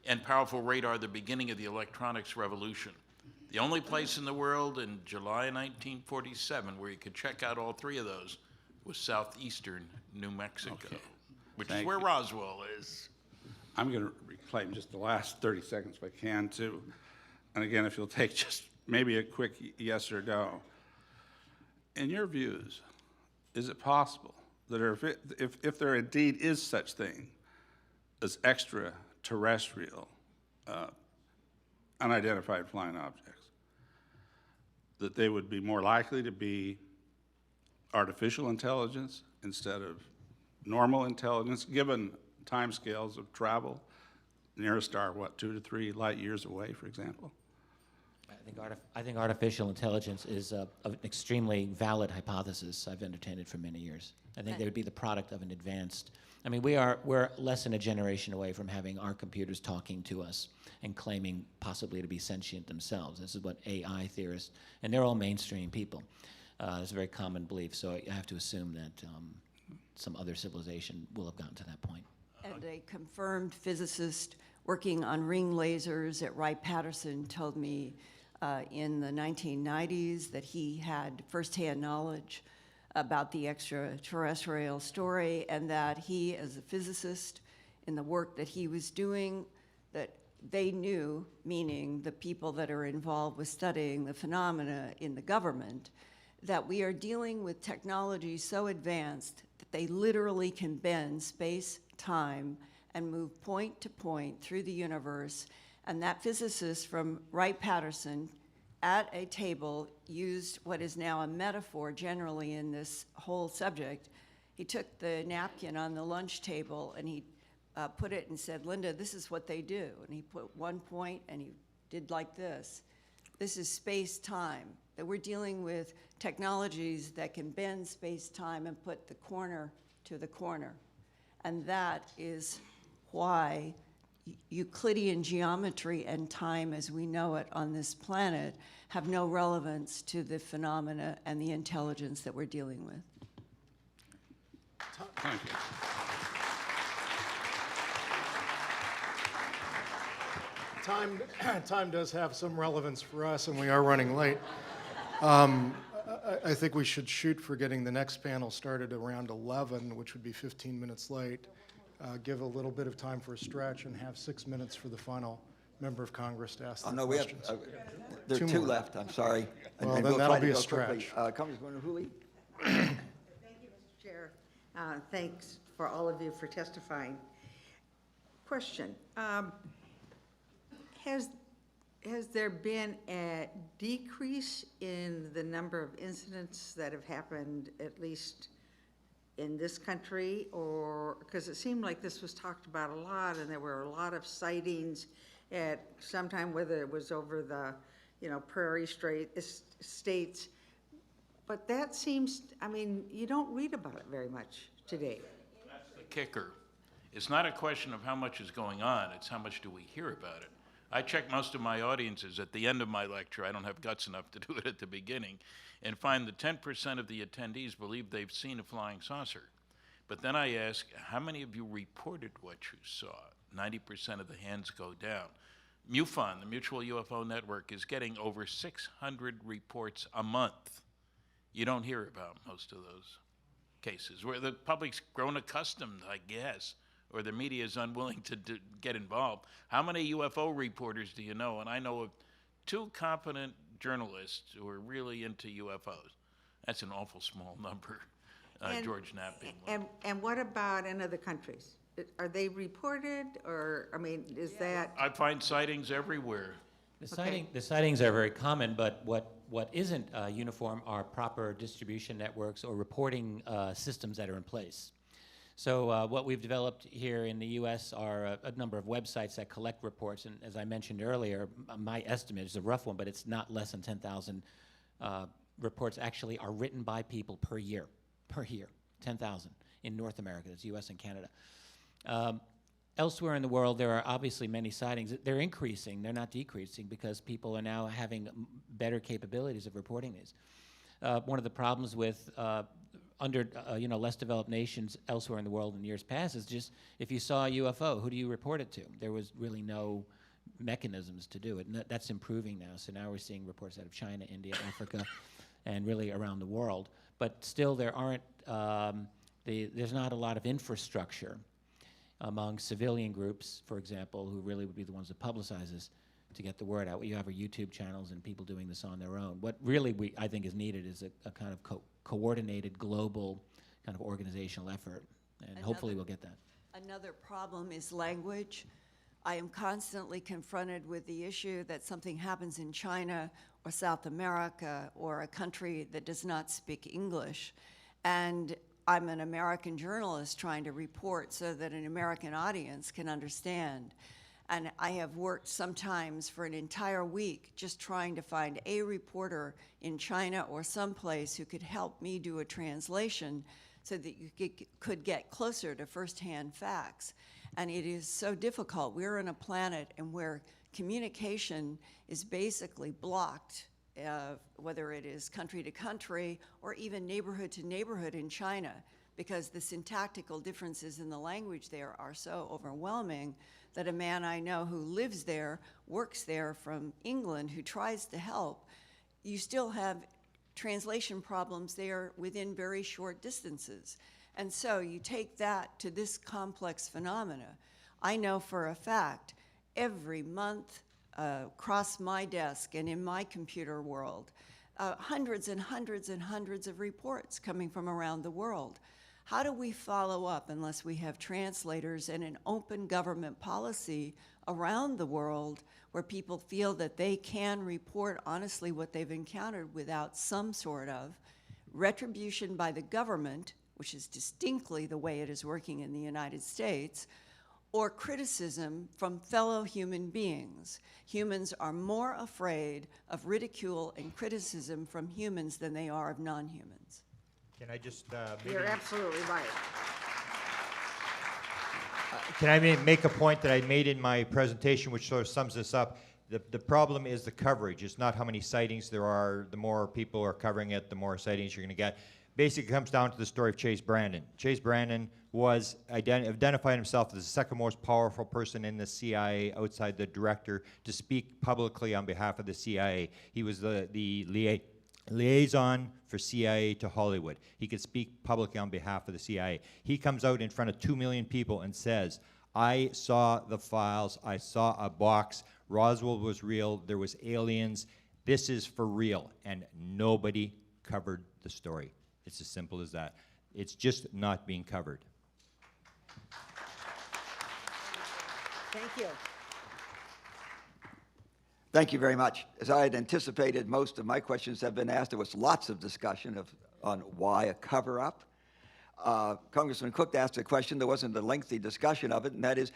and powerful radar, the beginning of the electronics revolution. The only place in the world in July 1947 where you could check out all 3 of those was southeastern New Mexico, which is where Roswell is. I'm going to reclaim just the last 30 seconds if I can, too. And again, if you'll take just maybe a quick yes or no. In your views, is it possible that if there indeed is such thing as extraterrestrial unidentified flying objects, that they would be more likely to be artificial intelligence instead of normal intelligence, given timescales of travel? Near a star, what, 2 to 3 light years away, for example? I think artificial intelligence is an extremely valid hypothesis. I've entertained it for many years. I think they would be the product of an advanced. I mean, we're less than a generation away from having our computers talking to us and claiming possibly to be sentient themselves. This is what AI theorists, and they're all mainstream people. It's a very common belief. So I have to assume that some other civilization will have gotten to that point. And a confirmed physicist working on ring lasers at Wright-Patterson told me in the 1990s that he had firsthand knowledge about the extraterrestrial story, and that he, as a physicist, in the work that he was doing, that they knew, meaning the people that are involved with studying the phenomena in the government, that we are dealing with technology so advanced that they literally can bend space, time, and move point to point through the universe. And that physicist from Wright-Patterson at a table used what is now a metaphor generally in this whole subject. He took the napkin on the lunch table and he put it and said, "Linda, this is what they do." And he put one point and he did like this. This is space-time, that we're dealing with technologies that can bend space-time and put the corner to the corner. And that is why Euclidean geometry and time as we know it on this planet have no relevance to the phenomena and the intelligence that we're dealing with. Thank you. Time does have some relevance for us, and we are running late. I think we should shoot for getting the next panel started around 11, which would be 15 minutes late. Give a little bit of time for a stretch and have 6 minutes for the final member of Congress to ask Oh, the no, we have, questions. there are Two two more. left, I'm sorry. And- Well, and then we'll that'll try to be a go quickly. stretch. Congresswoman Hooley? Thank you, Mr. Chair. Thanks for all of you for testifying. Question. Has there been a decrease in the number of incidents that have happened, at least in this country? Or, because it seemed like this was talked about a lot, and there were a lot of sightings at sometime, whether it was over the, prairie states. But that seems, you don't read about it very much today. That's the kicker. It's not a question of how much is going on, it's how much do we hear about it. I check most of my audiences at the end of my lecture, I don't have guts enough to do it at the beginning, and find that 10% of the attendees believe they've seen a flying saucer. But then I ask, how many of you reported what you saw? 90% of the hands go down. MUFON, the Mutual UFO Network, is getting over 600 reports a month. You don't hear about most of those cases, where the public's grown accustomed, I guess, or the media is unwilling to get involved. How many UFO reporters do you know? And I know of 2 competent journalists who are really into UFOs. That's an awful small number, George Knapp being one. And what about in other countries? Are they reported, or, is that? I find sightings everywhere. The sightings are very common, but what isn't uniform are proper distribution networks or reporting systems that are in place. So what we've developed here in the U.S. are a number of websites that collect reports, and as I mentioned earlier, my estimate is a rough one, but it's not less than 10,000 reports actually are written by people per year, 10,000 in North America, that's U.S. and Canada. Elsewhere in the world, there are obviously many sightings. They're increasing, they're not decreasing, because people are now having better capabilities of reporting these. One of the problems with less developed nations elsewhere in the world in years past is just, if you saw a UFO, who do you report it to? There was really no mechanisms to do it, and that's improving now. So now we're seeing reports out of China, India, Africa, and really around the world. But still, there aren't, there's not a lot of infrastructure among civilian groups, for example, who really would be the ones that publicize this, to get the word out. What you have are YouTube channels and people doing this on their own. What really I think is needed is a kind of coordinated global kind of organizational effort, and hopefully we'll get that. Another problem is language. I am constantly confronted with the issue that something happens in China or South America or a country that does not speak English, and I'm an American journalist trying to report so that an American audience can understand. And I have worked sometimes for an entire week just trying to find a reporter in China or someplace who could help me do a translation so that you could get closer to firsthand facts. And it is so difficult. We're on a planet and where communication is basically blocked, whether it is country to country or even neighborhood to neighborhood in China, because the syntactical differences in the language there are so overwhelming that a man I know who lives there, works there from England, who tries to help, you still have translation problems there within very short distances. And so you take that to this complex phenomena. I know for a fact, every month across my desk and in my computer world, hundreds and hundreds and hundreds of reports coming from around the world. How do we follow up unless we have translators and an open government policy around the world where people feel that they can report honestly what they've encountered without some sort of retribution by the government, which is distinctly the way it is working in the United States, or criticism from fellow human beings? Humans are more afraid of ridicule and criticism from humans than they are of non-humans. Can I just You're absolutely right. Can I make a point that I made in my presentation, which sort of sums this up? The problem is the coverage. It's not how many sightings there are. The more people are covering it, the more sightings you're going to get. Basically, it comes down to the story of Chase Brandon. Chase Brandon was identified himself as the second most powerful person in the CIA outside the director to speak publicly on behalf of the CIA. He was the liaison for CIA to Hollywood. He could speak publicly on behalf of the CIA. He comes out in front of 2 million people and says, I saw the files, I saw a box, Roswell was real, there was aliens, this is for real, and nobody covered the story. It's as simple as that. It's just not being covered. Thank you. Thank you very much. As I had anticipated, most of my questions have been asked. There was lots of discussion on why a cover-up. Congressman Cook asked a question. There wasn't a lengthy discussion of it, and that is,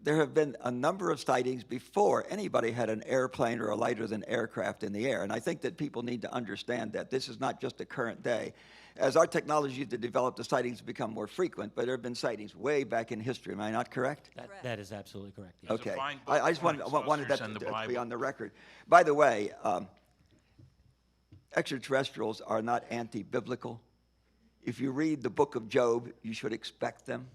there have been a number of sightings before anybody had an airplane or a lighter-than aircraft in the air. And I think that people need to understand that this is not just a current day. As our technology to develop, the sightings become more frequent, but there have been sightings way back in history. Am I not correct? That is absolutely correct. Yes. Okay. fine book, I just Flying wanted that Saucers and the to be Bible. on the record. By the way, extraterrestrials are not anti-biblical. If you read the book of Job, you should expect them.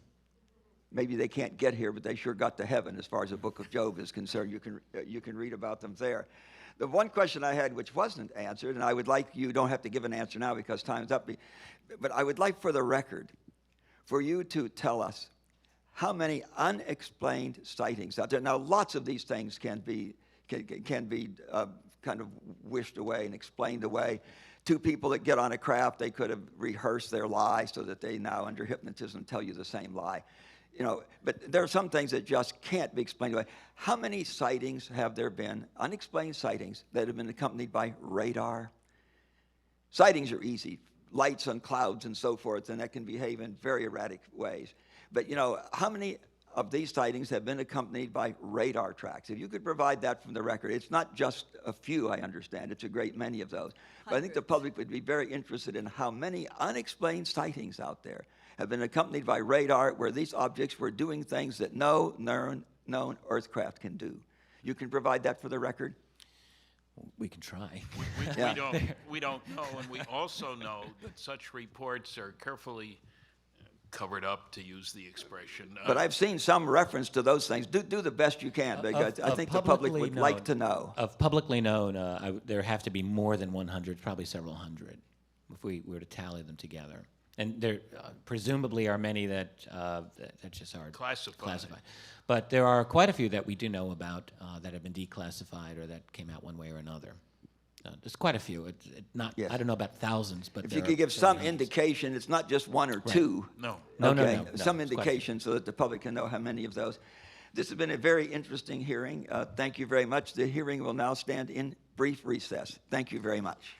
Maybe they can't get here, but they sure got to heaven as far as the book of Job is concerned. You can read about them there. The one question I had which wasn't answered, and I would like, you don't have to give an answer now because time's up, but I would like for the record for you to tell us how many unexplained sightings out there. Now, lots of these things can be kind of wished away and explained away. Two people that get on a craft, they could have rehearsed their lie so that they now, under hypnotism, tell you the same lie. You know, but there are some things that just can't be explained away. How many sightings have there been, unexplained sightings, that have been accompanied by radar? Sightings are easy, lights on clouds and so forth, and that can behave in very erratic ways. But, you know, how many of these sightings have been accompanied by radar tracks? If you could provide that from the record, it's not just a few, I understand, it's a great many of those. But I think the public would be very interested in how many unexplained sightings out there have been accompanied by radar where these objects were doing things that no known earthcraft can do. You can provide that for the record? We can try. We don't know, and we also know that such reports are carefully covered up, to use the expression. But I've seen some reference to those things. Do the best you can, because I think the public would like to know. Of publicly known, there have to be more than 100, probably several hundred, if we were to tally them together. And there presumably are many that just are classified. But there are quite a few that we do know about that have been declassified or that came out one way or another. There's quite a few. Yes. I don't know about thousands, but if you could give some indication, it's not just one or two. No. No. Some indication so that the public can know how many of those. This has been a very interesting hearing. Thank you very much. The hearing will now stand in brief recess. Thank you very much.